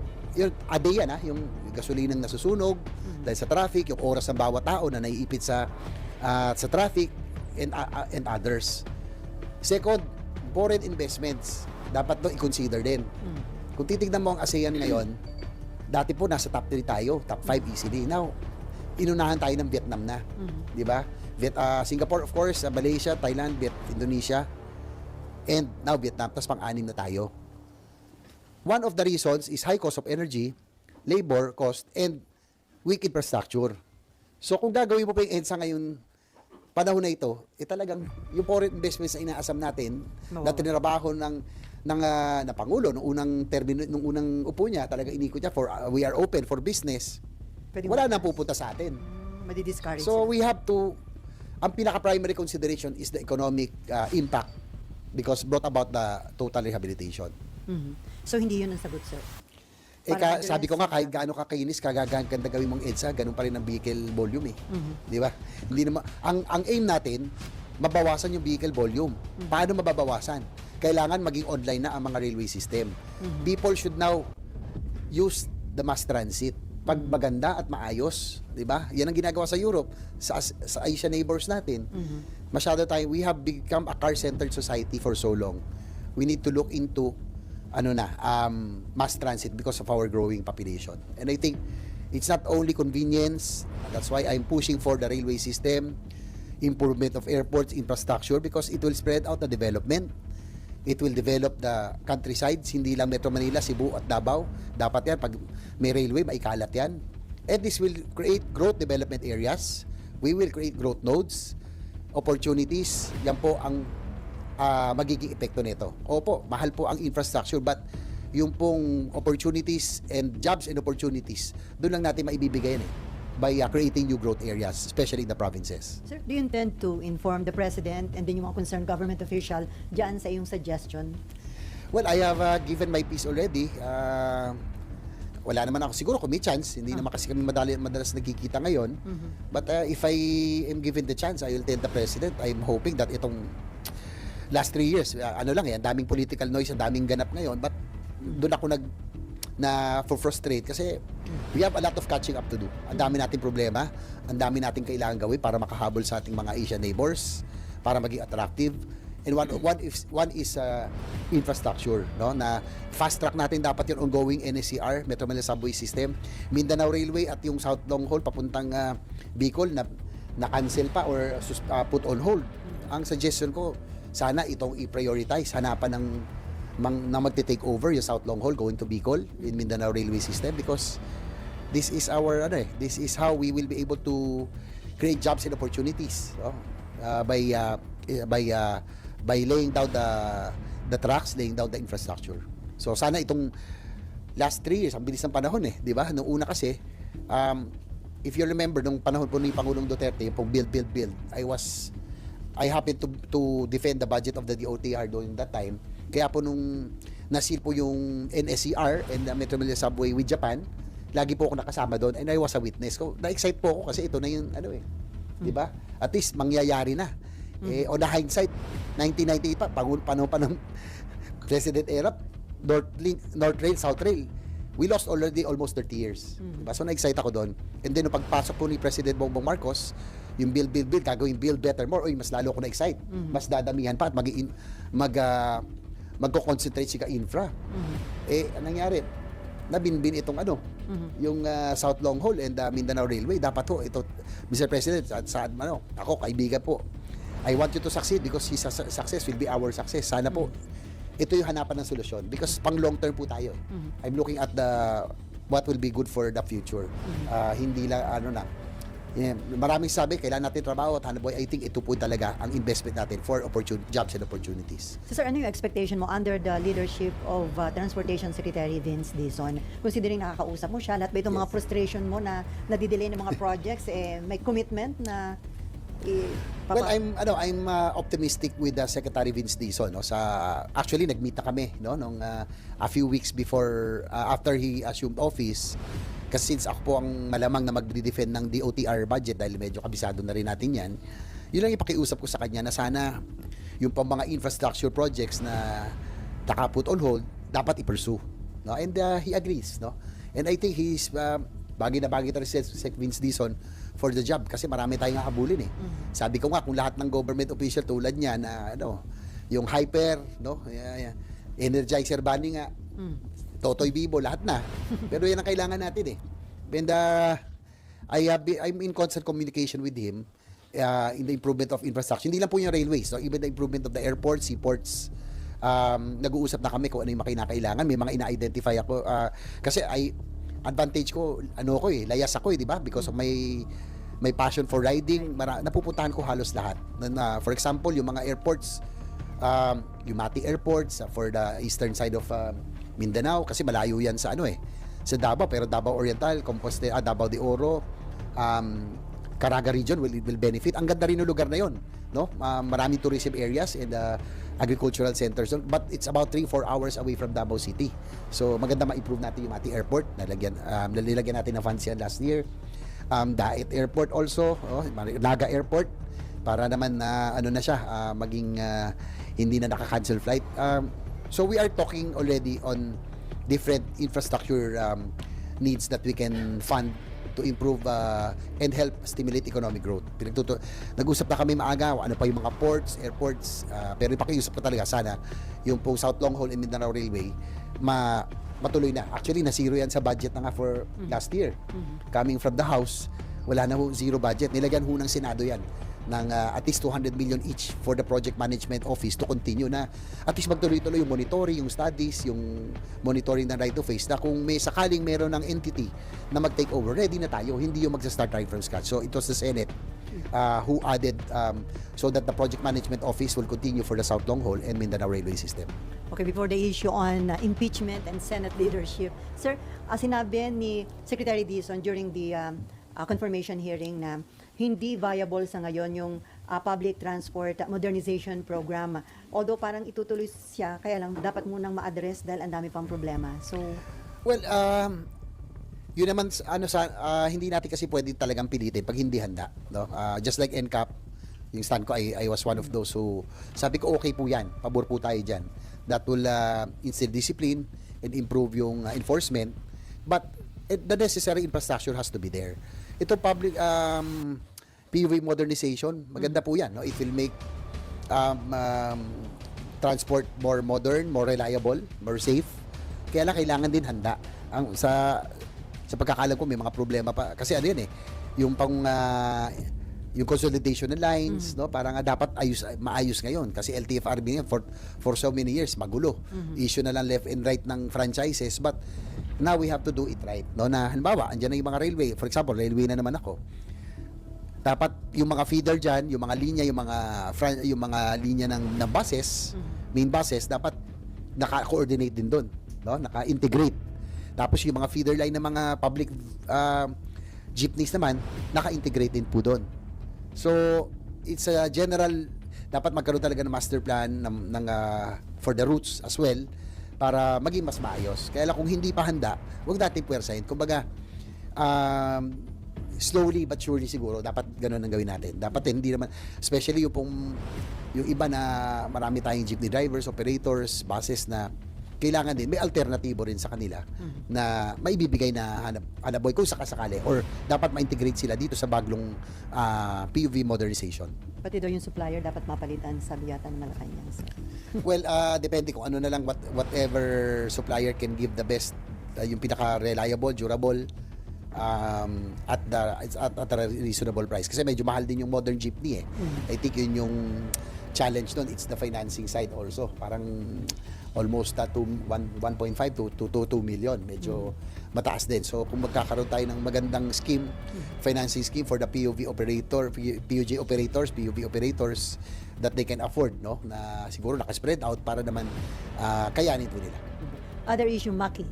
ADEA na, yung gasolinang nasusunog dahil sa traffic, yung oras ng bawat tao na naiipit sa traffic and others. Second, foreign investments dapat do i-consider din. Kung titignan mo ang ASEAN ngayon, dati po nasa top 3 tayo, top 5 easily. Now, inunahan tayo ng Vietnam na. Di ba? Singapore, of course, Malaysia, Thailand, Indonesia, and now Vietnam, tapos pang-anim na tayo. One of the reasons is high cost of energy, labor cost, and weak infrastructure. So kung gagawin mo pa yung EDSA ngayon, panahon na ito, talagang yung foreign investments na inaasam natin, na tinrabaho ng Pangulo nung unang termino, nung unang upo niya, talaga inikot niya for we are open for business. Wala na pupunta sa atin. Madi-discourage So sila. we have to, ang pinaka-primary consideration is the economic impact because brought about the total rehabilitation. So, hindi yun ang sagot, sir. Sabi ko nga, kahit gaano kakainis, kagaganda gawin mong EDSA, ganun pa rin ang vehicle volume eh. Di ba? Hindi naman, ang aim natin, mabawasan yung vehicle volume. Paano mababawasan? Kailangan maging online na ang mga railway system. People should now use the mass transit. Pag maganda at maayos, di ba? Yan ang ginagawa sa Europe, sa Asian neighbors natin. Masyado tayo, we have become a car-centered society for so long. We need to look into mass transit because of our growing population. And I think it's not only convenience, that's why I'm pushing for the railway system, improvement of airports, infrastructure, because it will spread out the development. It will develop the countrysides, hindi lang Metro Manila, Cebu at Davao. Dapat yan, pag may railway, maikalat yan. And this will create growth development areas. We will create growth nodes, opportunities. Yan po ang magiging epekto nito. Opo, mahal po ang infrastructure, but yung pong opportunities and jobs and opportunities, doon lang natin maibibigay yan by creating new growth areas, especially in the provinces. Sir, do you intend to inform the President and then yung mga concerned government official dyan sa iyong suggestion? Well, I have given my piece already. Wala naman ako siguro kung may chance. Hindi naman kasi kami madalas nagkikita ngayon. But if I am given the chance, I will tell the President. I'm hoping that itong last 3 years, ang daming political noise, ang daming ganap ngayon, but doon ako frustrate kasi we have a lot of catching up to do. Ang dami nating problema, ang dami nating kailangan gawin para makahabol sa ating mga Asian neighbors, para maging attractive. And one is infrastructure, no? Na fast track natin dapat yung ongoing NSCR, Metro Manila Subway System, Mindanao Railway at yung South Long Haul papuntang Bicol na cancel pa or put on hold. Ang suggestion ko, sana itong i-prioritize, hanapan ng magte-take over yung South Long Haul going to Bicol in Mindanao Railway System because this is this is how we will be able to create jobs and opportunities by laying down the tracks, laying down the infrastructure. So sana itong last 3 years, ang bilis ng panahon di ba? Noong una kasi, if you remember, nung panahon po ni Pangulong Duterte, yung pong build, I happened to defend the budget of the DOTR during that time. Kaya po nung nasil po yung NSCR and the Metro Manila Subway with Japan, lagi po ako nakasama doon and I was a witness. So, na-excite po ako kasi ito na yung ano eh. Di ba? At least mangyayari na. On the hindsight, 1998 pa, panahon pa ng President Erap, North Rail, South Rail. We lost already almost 30 years. Diba? So na-excite ako doon. And then, nung pagpasok po ni President Bongbong Marcos, yung build, gagawin build better more, mas lalo ako na-excite. Mas dadamihan pa at magko-concentrate siya infra. Anong nangyari? Nabinbin itong yung South Long Haul and Mindanao Railway. Dapat ho, ito, Mr. President, ako, kaibigan po. I want you to succeed because his success will be our success. Sana po, ito yung hanapan ng solusyon because pang long term po tayo. I'm looking at what will be good for the future. Hindi lang, maraming sabi, kailangan natin trabaho at Hanaboy, I think ito po talaga ang investment natin for jobs and opportunities. So sir, ano yung expectation mo under the leadership of Transportation Secretary Vince Dizon? Considering nakakausap mo siya, lahat ba itong mga frustration mo na nadidelay ng mga projects, may commitment na Well, I'm optimistic with Secretary Vince Dizon, no? Actually nagmeet na kami, no, nung a few weeks before after he assumed office. Kasi since ako po ang malamang na magde-defend ng DOTR budget dahil medyo kabisado na rin natin 'yan. Yun lang ipakiusap ko sa kanya na sana yung pang mga infrastructure projects na nakaput on hold dapat i-pursue, no? And he agrees, no? And I think he's bagay na si Vince Dizon for the job kasi marami tayong habulin eh. Sabi ko nga kung lahat ng government official tulad niya na yung hyper, no? Energizer Bunny nga. Totoy Bibo, lahat na. Pero yan ang kailangan natin eh. And I'm in constant communication with him in the improvement of infrastructure. Hindi lang po yung railways, no? Even the improvement of the airports, seaports. Nag-uusap na kami kung ano yung kinakailangan. May mga ina-identify ako. Kasi advantage ko, layas ako di ba? Because of my passion for riding, napupuntahan ko halos lahat. For example, yung mga airports, yung Mati airports for the eastern side of Mindanao, kasi malayo yan sa sa Davao, pero Davao Oriental, Compostela, Davao de Oro, Caraga region will benefit. Ang ganda rin ng lugar na yon, no? Maraming tourism areas and agricultural centers, but it's about 3-4 hours away from Davao City. So maganda ma-improve natin yung Mati Airport. Nalagyan natin ng funds yan last year. Daet Airport also, Naga Airport, para naman na siya, maging hindi na naka-cancel flight. So we are talking already on different infrastructure needs that we can fund to improve and help stimulate economic growth. Nag-usap na kami maaga, ano pa yung mga ports, airports, pero pakiusap ko talaga sana yung po South Long Haul and Mindanao Railway matuloy na. Actually, na-zero yan sa budget na nga for last year. Coming from the House, wala na zero budget. Nilagyan ng Senado yan ng at least 200 million each for the project management office to continue na at least magtuloy-tuloy yung monitoring, yung studies, yung monitoring ng right of way na kung may sakaling meron ng entity na mag-take over, ready na tayo, hindi yung magsa-start right from scratch. So it was the Senate who added so that the project management office will continue for the South Long Haul and Mindanao Railway System. Okay, before the issue on impeachment and Senate leadership, sir, sinabi ni Secretary Dizon during the confirmation hearing na hindi viable sa ngayon yung public transport modernization program. Although parang itutuloy siya, kaya lang dapat munang ma-address dahil ang dami pang problema. So, well, yun naman hindi natin kasi pwede talagang pilitin pag hindi handa, no? Just like NCAP, yung stand ko, I was one of those who sabi ko okay po yan, pabor po tayo dyan. That will instill discipline and improve yung enforcement, but the necessary infrastructure has to be there. Ito public PUV modernization, maganda po yan, no? It will make transport more modern, more reliable, more safe. Kaya lang kailangan din handa. Sa pagkakalam ko may mga problema pa kasi yung yung consolidation ng lines, no? Parang dapat maayos ngayon kasi LTFRB for so many years magulo. Issue na lang left and right ng franchises, but now we have to do it right, no? Na halimbawa, andyan na yung mga railway. For example, railway na naman ako. Dapat yung mga feeder diyan, yung mga linya, yung mga linya ng buses, main buses dapat naka-coordinate din doon, no? Naka-integrate. Tapos yung mga feeder line ng mga public jeepneys naman, naka-integrate din po doon. So, it's a general, dapat magkaroon talaga ng master plan ng for the routes as well para maging mas maayos. Kaya lang kung hindi pa handa, huwag natin puwersahin. Kumbaga, slowly but surely siguro dapat ganoon ang gawin natin. Dapat hindi naman, especially yung iba na marami tayong jeepney drivers, operators, buses na kailangan din, may alternatibo rin sa kanila na maibibigay na hanaboy kung sakasakali or dapat ma-integrate sila dito sa bagong PUV modernization. Pati daw yung supplier dapat mapalitan, sabi yata ng Malacanang. Well, depende kung ano na lang, whatever supplier can give the best, yung pinaka-reliable, durable, at a reasonable price. Kasi medyo mahal din yung modern jeepney eh. I think yun yung challenge doon. It's the financing side also. Parang almost 1.5 to 2 million. Medyo mataas din. So kung magkakaroon tayo ng magandang scheme, financing scheme for the PUV operators that they can afford, no? Na siguro naka-spread out para naman kayanin po nila. Other issue, Maki.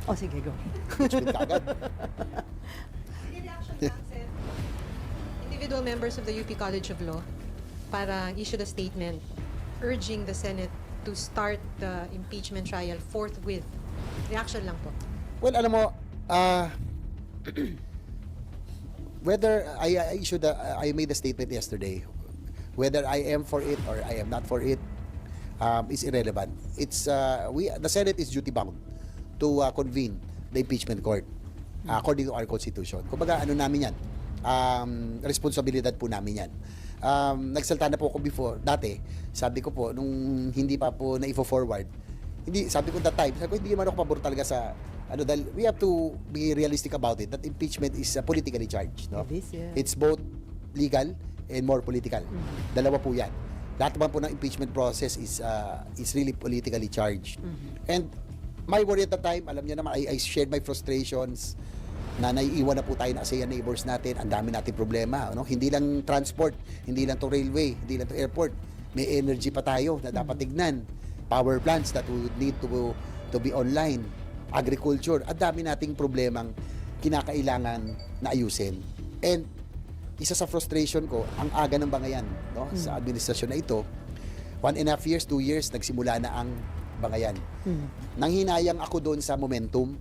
Oh, sige, go. Which ka agad. Individual members of the UP College of Law para issued a statement urging the Senate to start the impeachment trial forthwith. Reaction lang po. Well, alam mo, whether I made a statement yesterday, whether I am for it or I am not for it, is irrelevant. It's the Senate is duty bound to convene the impeachment court according to our constitution. Kumbaga, ano namin yan? Responsibilidad po namin yan. Nagsalta na po ako dati, sabi ko po, nung hindi pa po na-forward, sabi ko that time, sabi ko, hindi naman ako pabor talaga sa, dahil we have to be realistic about it, that impeachment is politically charged. No? It is, yeah. It's both legal and more political. Dalawa po yan. Lahat naman po ng impeachment process is really politically charged. And my worry at the time, alam niyo naman, I shared my frustrations na naiiwan na po tayo na ASEAN neighbors natin, ang dami nating problema. No? Hindi lang transport, hindi lang to railway, hindi lang to airport. May energy pa tayo na dapat tignan. Power plants that would need to be online. Agriculture. Ang dami nating problemang kinakailangan na ayusin. And isa sa frustration ko, ang aga ng bangayan, no? Sa administrasyon na ito, 1.5 years, 2 years, nagsimula na ang bangayan. Nanghinayang ako doon sa momentum,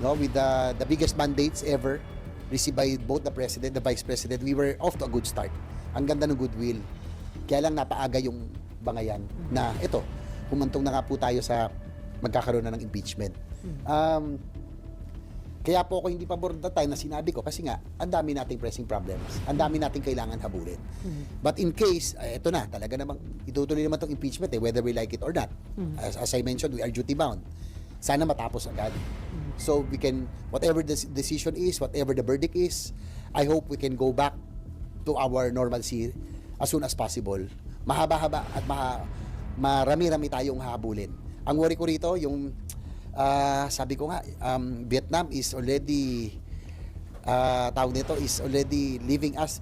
no, with the biggest mandates ever received by both the President, the Vice President. We were off to a good start. Ang ganda ng goodwill. Kaya lang napaaga yung bangayan na ito, humantong na nga po tayo sa magkakaroon na ng impeachment. Kaya po ako hindi pabor that time na sinabi ko kasi nga, ang dami nating pressing problems. Ang dami nating kailangan habulin. But in case, ito na, talaga namang itutuloy naman itong impeachment whether we like it or not. As I mentioned, we are duty bound. Sana matapos agad. So we can, whatever the decision is, whatever the verdict is, I hope we can go back to our normalcy as soon as possible. Mahaba-haba at marami-rami tayong habulin. Ang worry ko rito, yung sabi ko nga, Vietnam is already tawag nito is already leaving us,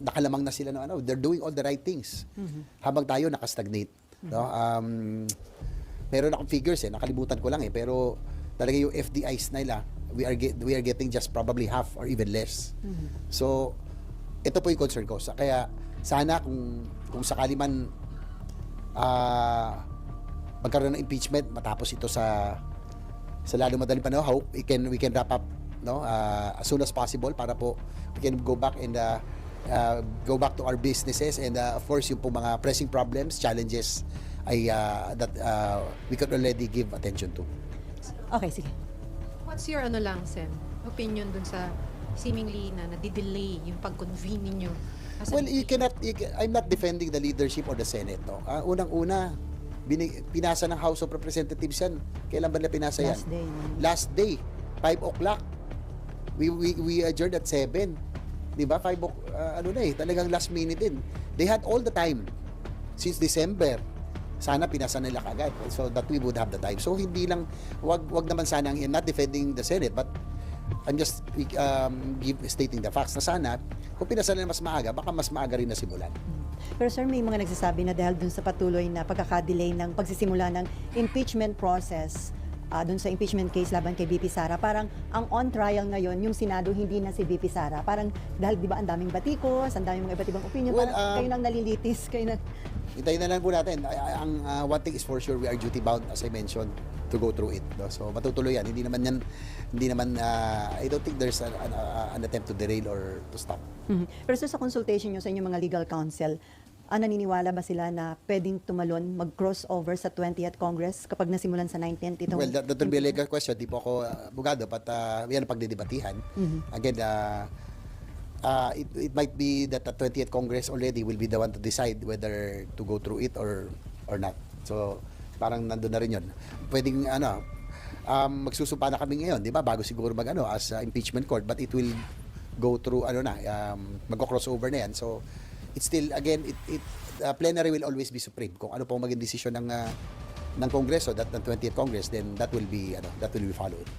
nakalamang na sila no, they're doing all the right things. Habang tayo nakastagnate, no? Meron akong figures nakalimutan ko lang pero talaga yung FDIs nila, we are getting just probably half or even less. So ito po yung concern ko. Kaya sana kung sakali man magkaroon ng impeachment matapos ito sa lalo madaling panahon, hope we can wrap up, no, as soon as possible para po we can go back and go back to our businesses and of course yung po mga pressing problems, challenges ay that we could already give attention to. Okay, sige. What's your Sen, opinion dun sa seemingly na nadidelay yung pag-convene ninyo? Well, I'm not defending the leadership or the Senate, no. Unang-una, pinasa ng House of Representatives yan. Kailan ba nila pinasa yan? Last day. 5 o'clock. We adjourned at 7. Di ba? 5 o'clock, talagang last minute din. They had all the time since December. Sana pinasa nila kagad so that we would have the time. So hindi lang, wag naman sana, not defending the Senate, but I'm just stating the facts na sana, kung pinasa nila mas maaga, baka mas maaga rin na simulan. Pero sir, may mga nagsasabi na dahil dun sa patuloy na pagkakadelay ng pagsisimula ng impeachment process, dun sa impeachment case laban kay VP Sara, parang ang on trial ngayon, yung Senado, hindi na si VP Sara. Parang dahil di ba ang daming batikos, ang daming mga iba't ibang opinion, Well, parang kayo nang nalilitis, kayo nang... hintayin na lang po natin. Ang one thing is for sure, we are duty bound, as I mentioned, to go through it. No? So matutuloy yan. Hindi naman, I don't think there's an attempt to derail or to stop. Pero sir, sa consultation nyo sa inyong mga legal counsel, naniniwala ba sila na pwedeng tumalon, mag-crossover sa 20th Congress kapag nasimulan sa 19th itong... Well, that will be a legal question. Di po ako abogado, but yan ang pagdidebatihan. Again, it might be that the 20th Congress already will be the one to decide whether to go through it or not. So, parang nandun na rin yun. Pwedeng, magsusumpa na kami ngayon, di ba? Bago siguro as impeachment court, but it will go through, magko-crossover na yan. So, it's still, again, plenary will always be supreme. Kung ano pong maging desisyon ng Kongreso, ng 20th Congress, then that will be followed.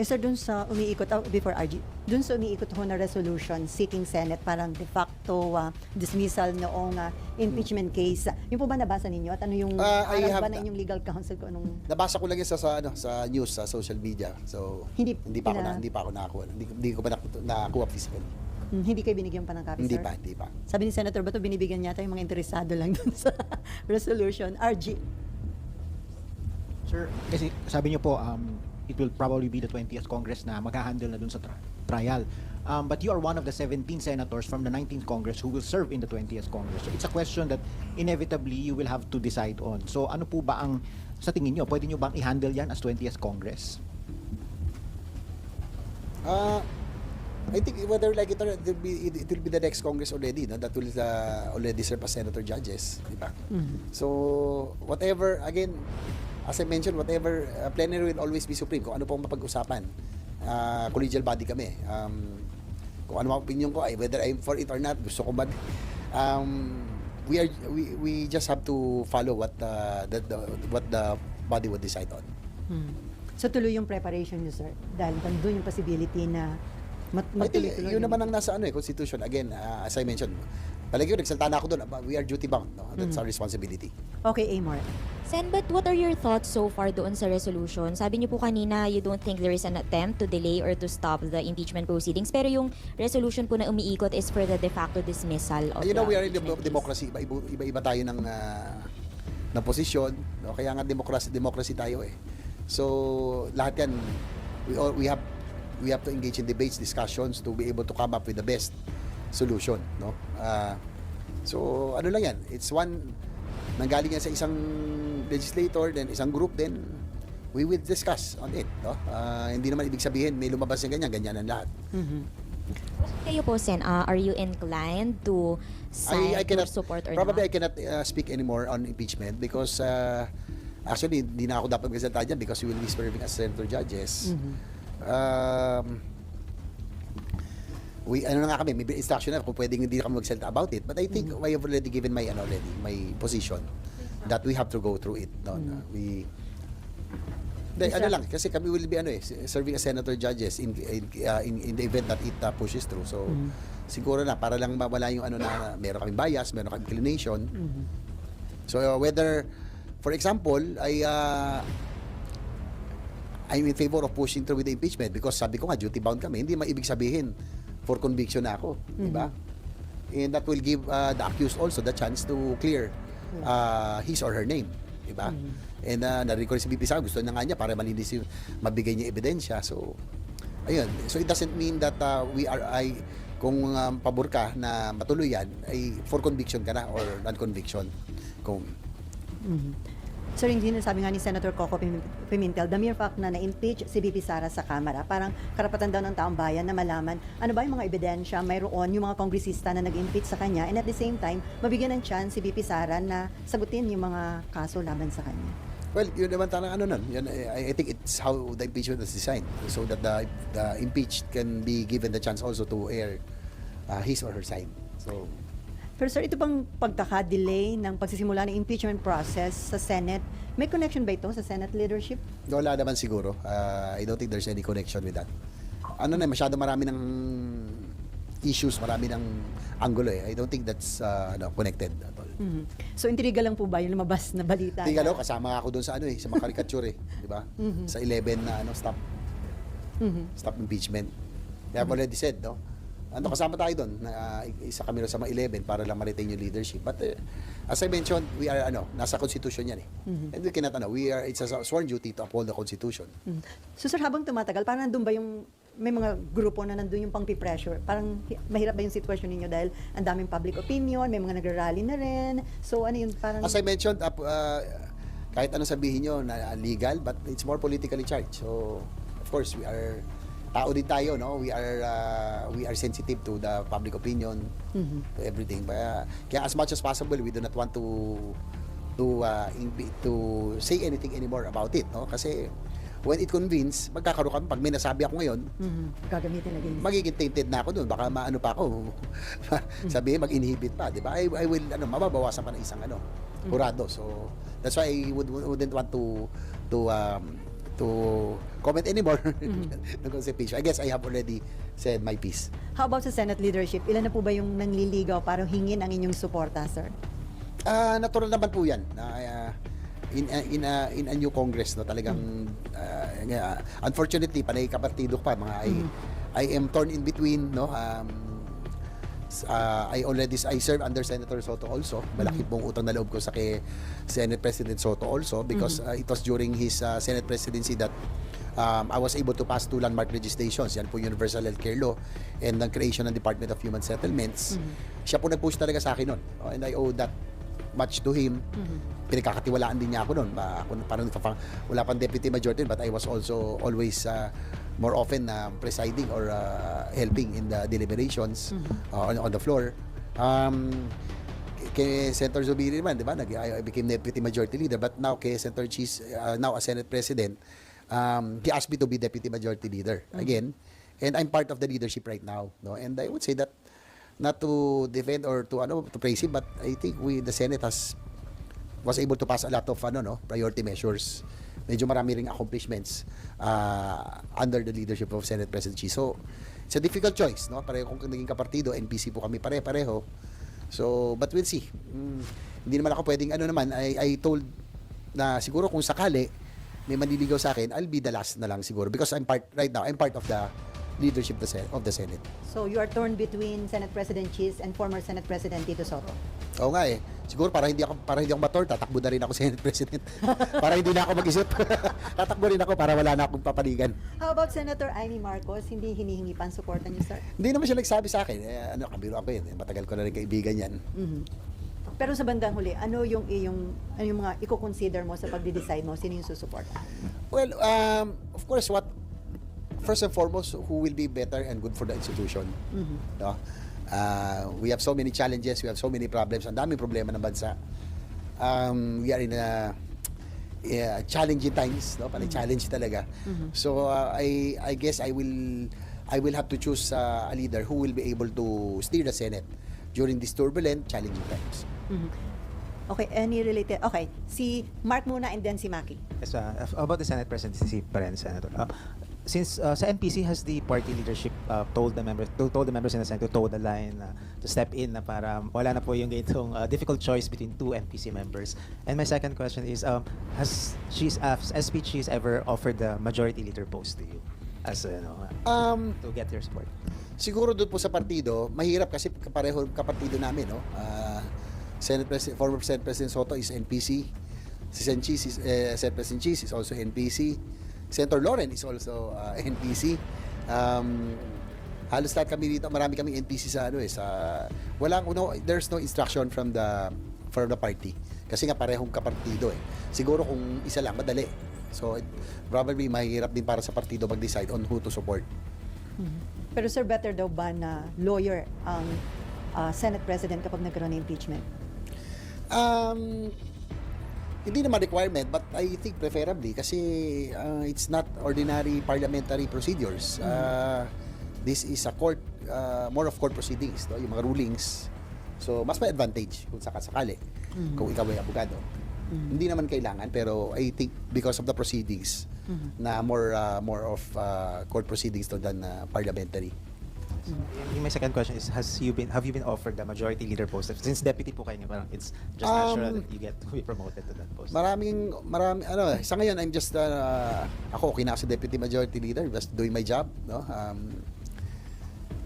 Sir, dun sa umiikot, before RG, dun sa umiikot ho na resolution seeking Senate parang de facto dismissal noong impeachment case, yung po ba nabasa ninyo? At ano yung ba na inyong legal counsel ko anong... Nabasa ko lang yan sa news, sa social media. So, hindi pa ako nakakuha. Hindi ko pa nakakuha physical. Hindi kayo binigyan pa ng copy, Hindi sir? pa. Sabi ni Senator Bato, binibigyan yata yung mga interesado lang dun sa resolution. RG. Sir, kasi sabi niyo po, it will probably be the 20th Congress na maghahandle na dun sa trial. But you are one of the 17 senators from the 19th Congress who will serve in the 20th Congress. So it's a question that inevitably you will have to decide on. So ano po ba ang, sa tingin niyo, pwede niyo bang i-handle yan as 20th Congress? I think whether like it or not, it will be the next Congress already, no? That will already serve as senator judges, di ba? So whatever, again, as I mentioned, whatever, plenary will always be supreme. Kung ano pong mapag-usapan, collegial body kami. Kung ano ang opinion ko, whether I'm for it or not, gusto ko ba, we just have to follow what the body would decide on. So tuloy yung preparation nyo, sir? Dahil nandun yung possibility na I think yun naman ang nasa Constitution. Again, as I mentioned, palagi yun, nagsalta na ako doon. We are duty bound. No? That's our responsibility. Okay, Amor. Sen, but what are your thoughts so far doon sa resolution? Sabi niyo po kanina, you don't think there is an attempt to delay or to stop the impeachment proceedings. Pero yung resolution po na umiikot is for the de facto dismissal of We are in impeachment case. democracy. Iba-iba tayo ng posisyon. No? Kaya nga democracy tayo eh. So, lahat yan, we have to engage in debates, discussions to be able to come up with the best solution, no? So ano lang yan, it's one nanggaling yan sa isang legislator, then isang group, then we will discuss on it, no? Hindi naman ibig sabihin may lumabas ng ganyan ang lahat. Kayo po, Sen, are you inclined to side I cannot or support or probably not? I cannot speak anymore on impeachment because actually hindi na ako dapat magsalita dyan because we will be serving as senator judges. Na nga kami, may instruction na kung pwedeng hindi kami magsalita about it, but I think I have already given my position that we have to go through it. No? Lang kasi kami will be serving as senator judges in the event that it pushes through. So siguro na para lang mawala yung na meron kaming bias, meron kaming inclination. So whether for example I'm in favor of pushing through with the impeachment because sabi ko nga duty bound kami, hindi maibig sabihin for conviction na ako, di ba? And that will give the accused also the chance to clear his or her name, di ba? And narinig ko rin si BP Sara, gusto na nga niya para malinis yung mabigay niya ebidensya. So ayun, so it doesn't mean that kung pabor ka na matuloy yan ay for conviction ka na or non-conviction kung Sir, yung sinasabi nga ni Senator Coco Pimentel, the mere fact na na-impeach si BP Sara sa Kamara, parang karapatan daw ng taong bayan na malaman ano ba yung mga ebidensya mayroon yung mga kongresista na nag-impeach sa kanya, and at the same time, mabigyan ng chance si BP Sara na sagutin yung mga kaso laban sa kanya. Well, yun naman talaga I think it's how the impeachment is designed so that the impeached can be given the chance also to air his or her side. So pero sir, ito bang pagkaka-delay ng pagsisimula ng impeachment process sa Senate, may connection ba ito sa Senate leadership? wala naman siguro. I don't think there's any connection with that. Masyado marami ng issues, marami ng angulo eh. I don't think that's connected at all. So intriga lang po ba yung lumabas na balita? Tingnan kasama ako doon sa sa mga caricature di ba? Sa 11 na stop impeachment. They have already said, no? Kasama tayo doon. Isa kami sa mga 11 para lang ma-retain yung leadership. But as I mentioned, we are nasa constitution yan eh. And we cannot it's a sworn duty to uphold the constitution. So sir, habang tumatagal, parang nandun ba yung may mga grupo na nandun yung pang-pressure? Parang mahirap ba yung sitwasyon ninyo dahil ang daming public opinion, may mga nagrarally na rin. So ano yun, parang... As I mentioned, kahit ano sabihin nyo na legal, but it's more politically charged. So, of course, we are tao din tayo, no? We are sensitive to the public opinion, to everything. Kaya as much as possible, we do not want to say anything anymore about it, no? Kasi when it convenes, magkakaroon kami. Pag may nasabi ako ngayon, gagamitin again. magiging tainted na ako doon. Baka maano pa ako. Sabihin, mag-inhibit pa, di ba? I will, mababawasan pa ng isang jurado. So, that's why I wouldn't want to comment anymore ng constipation. I guess I have already said my piece. How about sa Senate leadership? Ilan na po ba yung nangliligaw para hingin ang inyong suporta, sir? Natural naman po yan. In a new Congress, no, talagang unfortunately panay kapartido pa mga I am torn in between, no. I serve under Senator Soto also. Malaki pong utang na loob ko sa kay Senate President Soto also because it was during his Senate presidency that I was able to pass 2 landmark legislations. Yan po Universal Healthcare Law and the creation ng Department of Human Settlements. Siya po nag-push talaga sa akin nun. And I owe that much to him. Pinagkakatiwalaan din niya ako noon. Parang wala pang deputy majority, but I was also always more often presiding or helping in the deliberations on the floor. Kay Senator Zubiri naman, di ba? I became deputy majority leader, but now kay Senator Cheese, now a Senate President, he asked me to be deputy majority leader again, and I'm part of the leadership right now, no? And I would say that not to defend or to praise him, but I think the Senate was able to pass a lot of priority measures. Medyo marami ring accomplishments under the leadership of Senate President Chi. So, it's a difficult choice, no? Pareho kung naging kapartido, NPC po kami pare-pareho. So, but we'll see. Hindi naman ako pwedeng I told na siguro kung sakali may manliligaw sa akin, I'll be the last na lang siguro because I'm part of the leadership of the Senate. So you are torn between Senate President Cheese and former Senate President Tito Soto. Oo nga eh. Siguro para hindi ako mator, tatakbo na rin ako Senate President. Para hindi na ako mag-isip. Tatakbo rin ako para wala na akong papaligan. How about Senator Amy Marcos? Hindi hinihingi pa ang suporta niyo, sir? Hindi naman siya nagsabi sa akin. Kabiro ako yun. Matagal ko na rin kaibigan yan. Pero sa bandang huli, ano yung mga i-consider mo sa pagde-decide mo sino yung susuporta? Well, of course, first and foremost, who will be better and good for the institution. No? We have so many challenges, we have so many problems, ang daming problema ng bansa. We are in challenging times, no? Challenge talaga. So I guess I will have to choose a leader who will be able to steer the Senate during these turbulent, challenging times. Okay, any related? Okay, si Mark muna and then si Maki. Yes, about the Senate presidency pa rin, Senator. Since sa NPC has the party leadership told the members in the Senate to toe the line, to step in na para wala na po yung ganitong difficult choice between 2 NPC members. And my second question is, has SP Cheese ever offered the majority leader post to you as to get your support? Siguro doon po sa partido, mahirap kasi pareho kapartido namin, no? Former Senate President Soto is NPC. Si Senate President Cheese is also NPC. Senator Loren is also NPC. Halos lahat kami dito, marami kaming NPC sa there's no instruction from the party. Kasi nga parehong kapartido eh. Siguro kung isa lang madali. So probably mahirap din para sa partido mag-decide on who to support. Pero sir, better daw ba na lawyer ang Senate President kapag nagkaroon ng impeachment? Hindi naman requirement, but I think preferably kasi it's not ordinary parliamentary procedures. This is a court, more of court proceedings, no? Yung mga rulings. So, mas may advantage kung sakasakali kung ikaw ay abogado. Hindi naman kailangan, pero I think because of the proceedings na more of court proceedings than parliamentary. My second question is, have you been offered the majority leader post? Since deputy po kayo, parang it's just natural that you get to be promoted to that post. Marami, sa ngayon I'm just ako okay na ako sa deputy majority leader, just doing my job, no?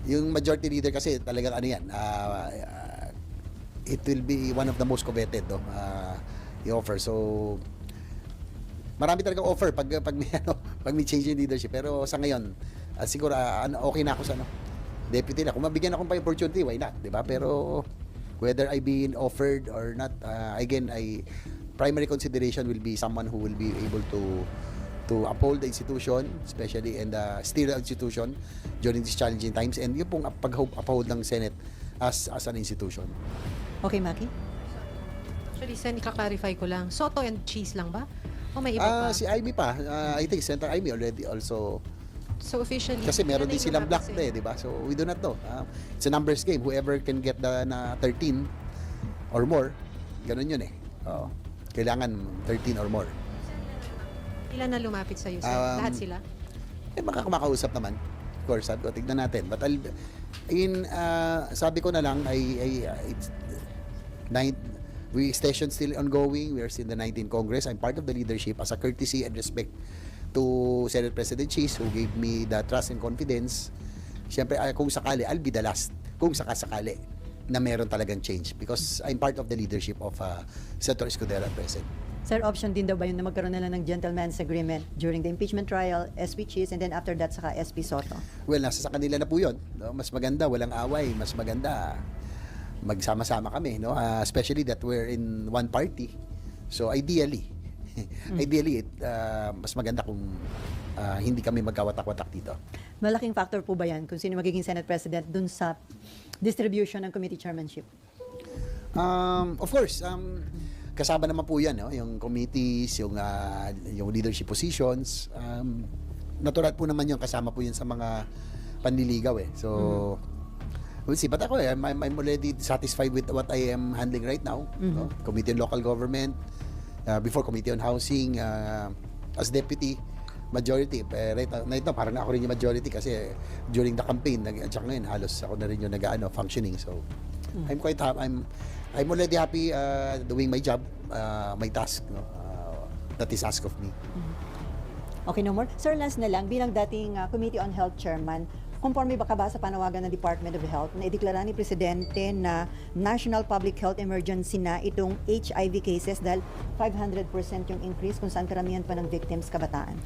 Yung majority leader kasi talagang ano yan, it will be one of the most coveted, no? I-offer. So, marami talagang offer pag may ano, pag may change in leadership. Pero sa ngayon, siguro okay na ako sa deputy na. Kung mabigyan akong pa opportunity, why not, 'di ba? Pero whether I being offered or not, again, primary consideration will be someone who will be able to uphold the institution, especially and steer the institution during these challenging times, and yung pong uphold ng Senate as an institution. Okay, Maki? Actually, Sen, ika-clarify ko lang. Soto and cheese lang ba? O may iba pa? Si Amy pa, I think Senator Amy already also, So officially, kasi meron yan din ay silang block lumabas di ba? So we do not know. It's a numbers game. Whoever can get the 13 or more, ganun yun eh. Oo. Kailangan 13 or more. Ilan na lumapit sa'yo, Sen? Lahat sila? Makakausap naman. Of course, sabi ko, tignan natin. But sabi ko na lang, session still ongoing. We are still in the 19th Congress. I'm part of the leadership as a courtesy and respect to Senate President Cheese, who gave me the trust and confidence. Siyempre, kung sakali, I'll be the last. Kung sakasakali na meron talagang change. Because I'm part of the leadership of Senator Escudero at present. Sir, option din daw ba yun na magkaroon na lang ng gentleman's agreement during the impeachment trial, SP Cheese, and then after that, saka SP Soto? Well, nasa sa kanila na po yun. No? Mas maganda, walang away. Mas maganda, magsama-sama kami. No? Especially that we're in one party. So ideally, mas maganda kung hindi kami magkawatak-watak dito. Malaking factor po ba yan kung sino magiging Senate President dun sa distribution ng committee chairmanship? Of course, kasama naman po yan, no? Yung committees, yung leadership positions. Natural po naman yung kasama po yun sa mga panliligaw eh. So, we'll see. But ako I'm already satisfied with what I am handling right now. No? Committee on Local Government, before Committee on Housing, as deputy, majority. Right now, parang ako rin yung majority kasi during the campaign, at saka ngayon, halos ako na rin yung functioning. So, I'm quite happy. I'm already happy doing my job, my task, no? That is asked of me. Okay, no more. Sir, last na lang, bilang dating Committee on Health Chairman, conforme ba ka ba sa panawagan ng Department of Health na ideklara ni Presidente na National Public Health Emergency na itong HIV cases dahil 500% yung increase kung saan karamihan pa ng victims kabataan?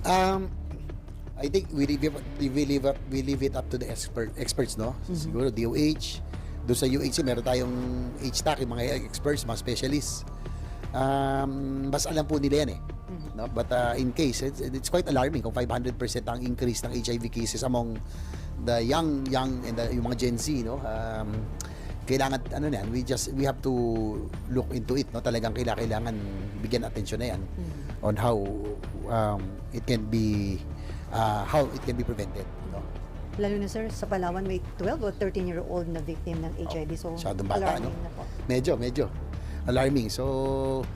I think we leave it up to the experts, no? Siguro DOH. Doon sa UHC, meron tayong HTAC, yung mga experts, mga specialists. Mas alam po nila yan eh. No? But in case, it's quite alarming kung 500% ang increase ng HIV cases among the young and yung mga Gen Z, no? Kailangan, we have to look into it, no? Talagang kailangan bigyan atensyon na yan on how it can be prevented, no? Lalo na sir, sa Palawan may 12 o 13-year-old na victim ng HIV. So, masyadong bata, alarming no? na po. Medyo alarming. So,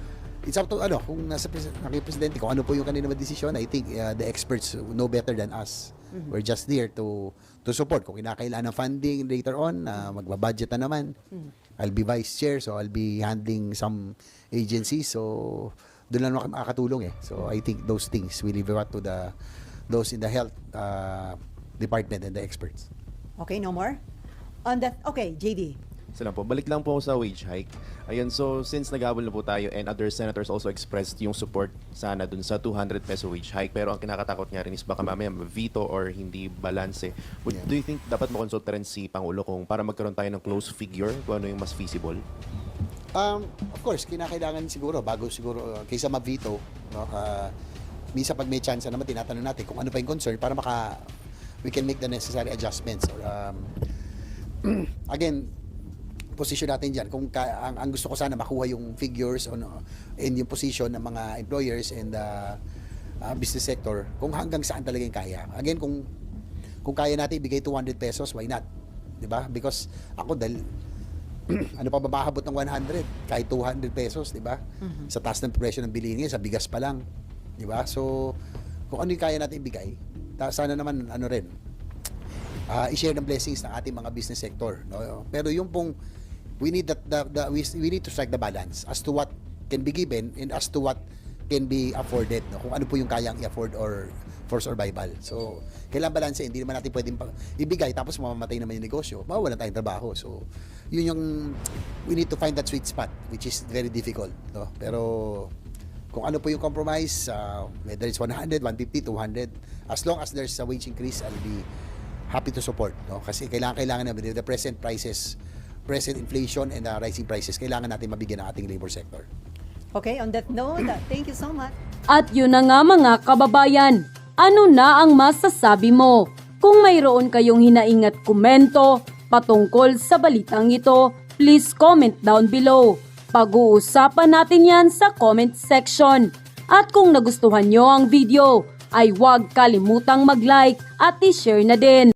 it's up to kung nasa presidente, kung ano po yung kanina desisyon. I think the experts know better than us. We're just there to support. Kung kinakailangan ng funding later on, magbabudget na naman. I'll be vice chair, so I'll be handling some agencies. So, doon lang makakatulong eh. So, I think those things we leave it to those in the health department and the experts. Okay, no more? On that, okay, JV. Salamat po. Balik lang po ako sa wage hike. Ayun, so since nag-abol na po tayo and other senators also expressed yung support sana dun sa 200 peso wage hike, pero ang kinakatakot nga rin is baka mamaya veto or hindi balance. Do you think dapat makonsulta rin si Pangulo kung para magkaroon tayo ng close figure kung ano yung mas feasible? Of course, kinakailangan siguro bago siguro kaysa ma-veto, no? Minsan pag may chance naman tinatanong natin kung ano pa yung concern para we can make the necessary adjustments or again, position natin dyan kung ang gusto ko sana makuha yung figures in yung position ng mga employers and business sector kung hanggang saan talaga yung kaya. Again, kung kaya natin ibigay 200 pesos, why not? 'Di ba? Because ako dahil ano pa ba mahabot ng 100 kahit 200 pesos, 'di ba? Sa taas ng presyo ng bilihin sa bigas pa lang, 'di ba? So kung ano yung kaya natin ibigay, sana naman rin i-share ng blessings ng ating mga business sector, no? Pero yung pong we need to strike the balance as to what can be given and as to what can be afforded, no? Kung ano po yung kayang i-afford or for survival. So, kailangan balanse, hindi naman natin pwedeng ibigay tapos mamamatay naman yung negosyo, mawawalan tayong trabaho. So, yun yung we need to find that sweet spot, which is very difficult, no? Pero kung ano po yung compromise, whether it's 100, 150, 200, as long as there's a wage increase, I'll be happy to support, no? Kasi kailangan namin the present prices, present inflation and rising prices, kailangan natin mabigyan ng ating labor sector. Okay, on that note, thank you so much. At yun na nga mga kababayan, ano na ang masasabi mo? Kung mayroon kayong hinaing at komento patungkol sa balitang ito, please comment down below. Pag-uusapan natin yan sa comment section. At kung nagustuhan nyo ang video, ay huwag kalimutang mag-like at i-share na din.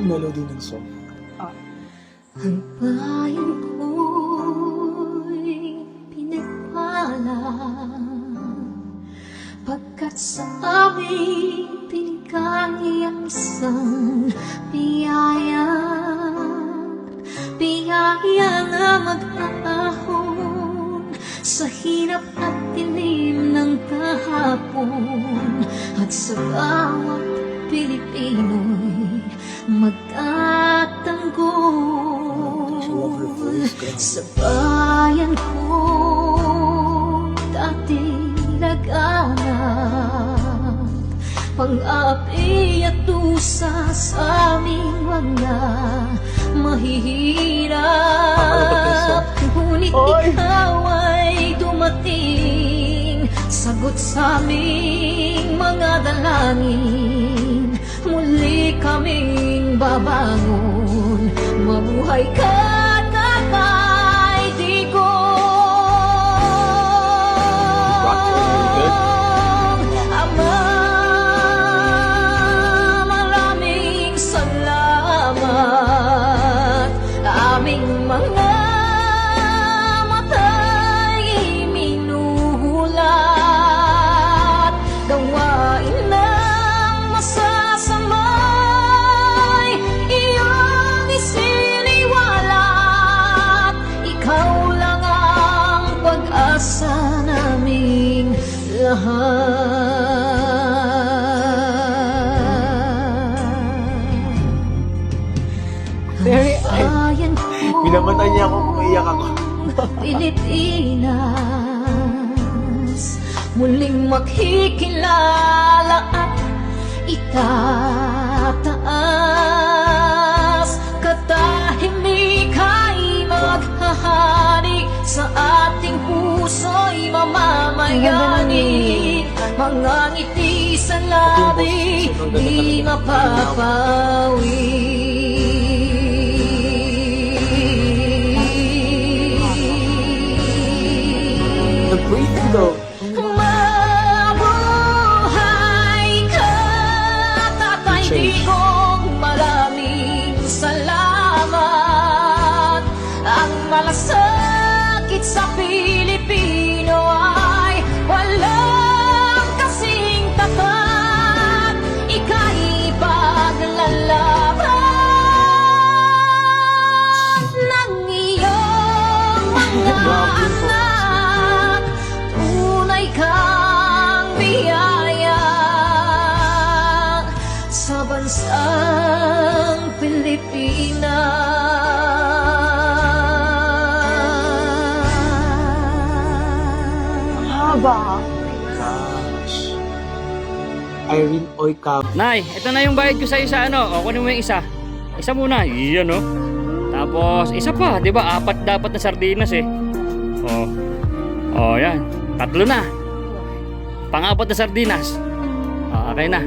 Melody ng song. Ang bayan ko'y pinagpala pagkat sa amin pinigay ang isang biyaya na mag-aahon sa hirap at dilim ng kahapon at sa bawat Pilipino'y magtatanggol sa bayan ko dating laganap, pang-api at dusa sa aming mga mahihirap. Ngunit ikaw ay dumating, sagot sa aming mga dalangin. Muli kaming babangon, mabuhay ka, Tatay Digong. Ama, maraming salamat. Aming mga mata'y minuhulat, gawain ng masasamay iyong isiniwalat. Ikaw lang ang pag-asa naming lahat. Very Bayan ko, Binamatay niya ako kung iyak ako. Pilipinas, muling makikilala at itataas. Katahimik ay maghahari sa ating puso'y mamamayani. Mga ngiti sa labi, di mapapawi. The breathing though. Mabuhay ka, Tatay Digong, maraming salamat. Ang malasakit sa Pilipino ay walang kasing tapat. Ika'y paglalaban ng iyong mga anak. Tunay kang biyaya sa bansang Pilipinas. Haba. Gosh. Irene Oykam. Nay, ito na yung bayad ko sa isa, ano? O, kunin mo yung isa. Isa muna, iyan, no? Tapos, isa pa, di ba? 4 dapat na sardinas, eh. O, yan. 3 na. Pang-4 na sardinas. O, okay na.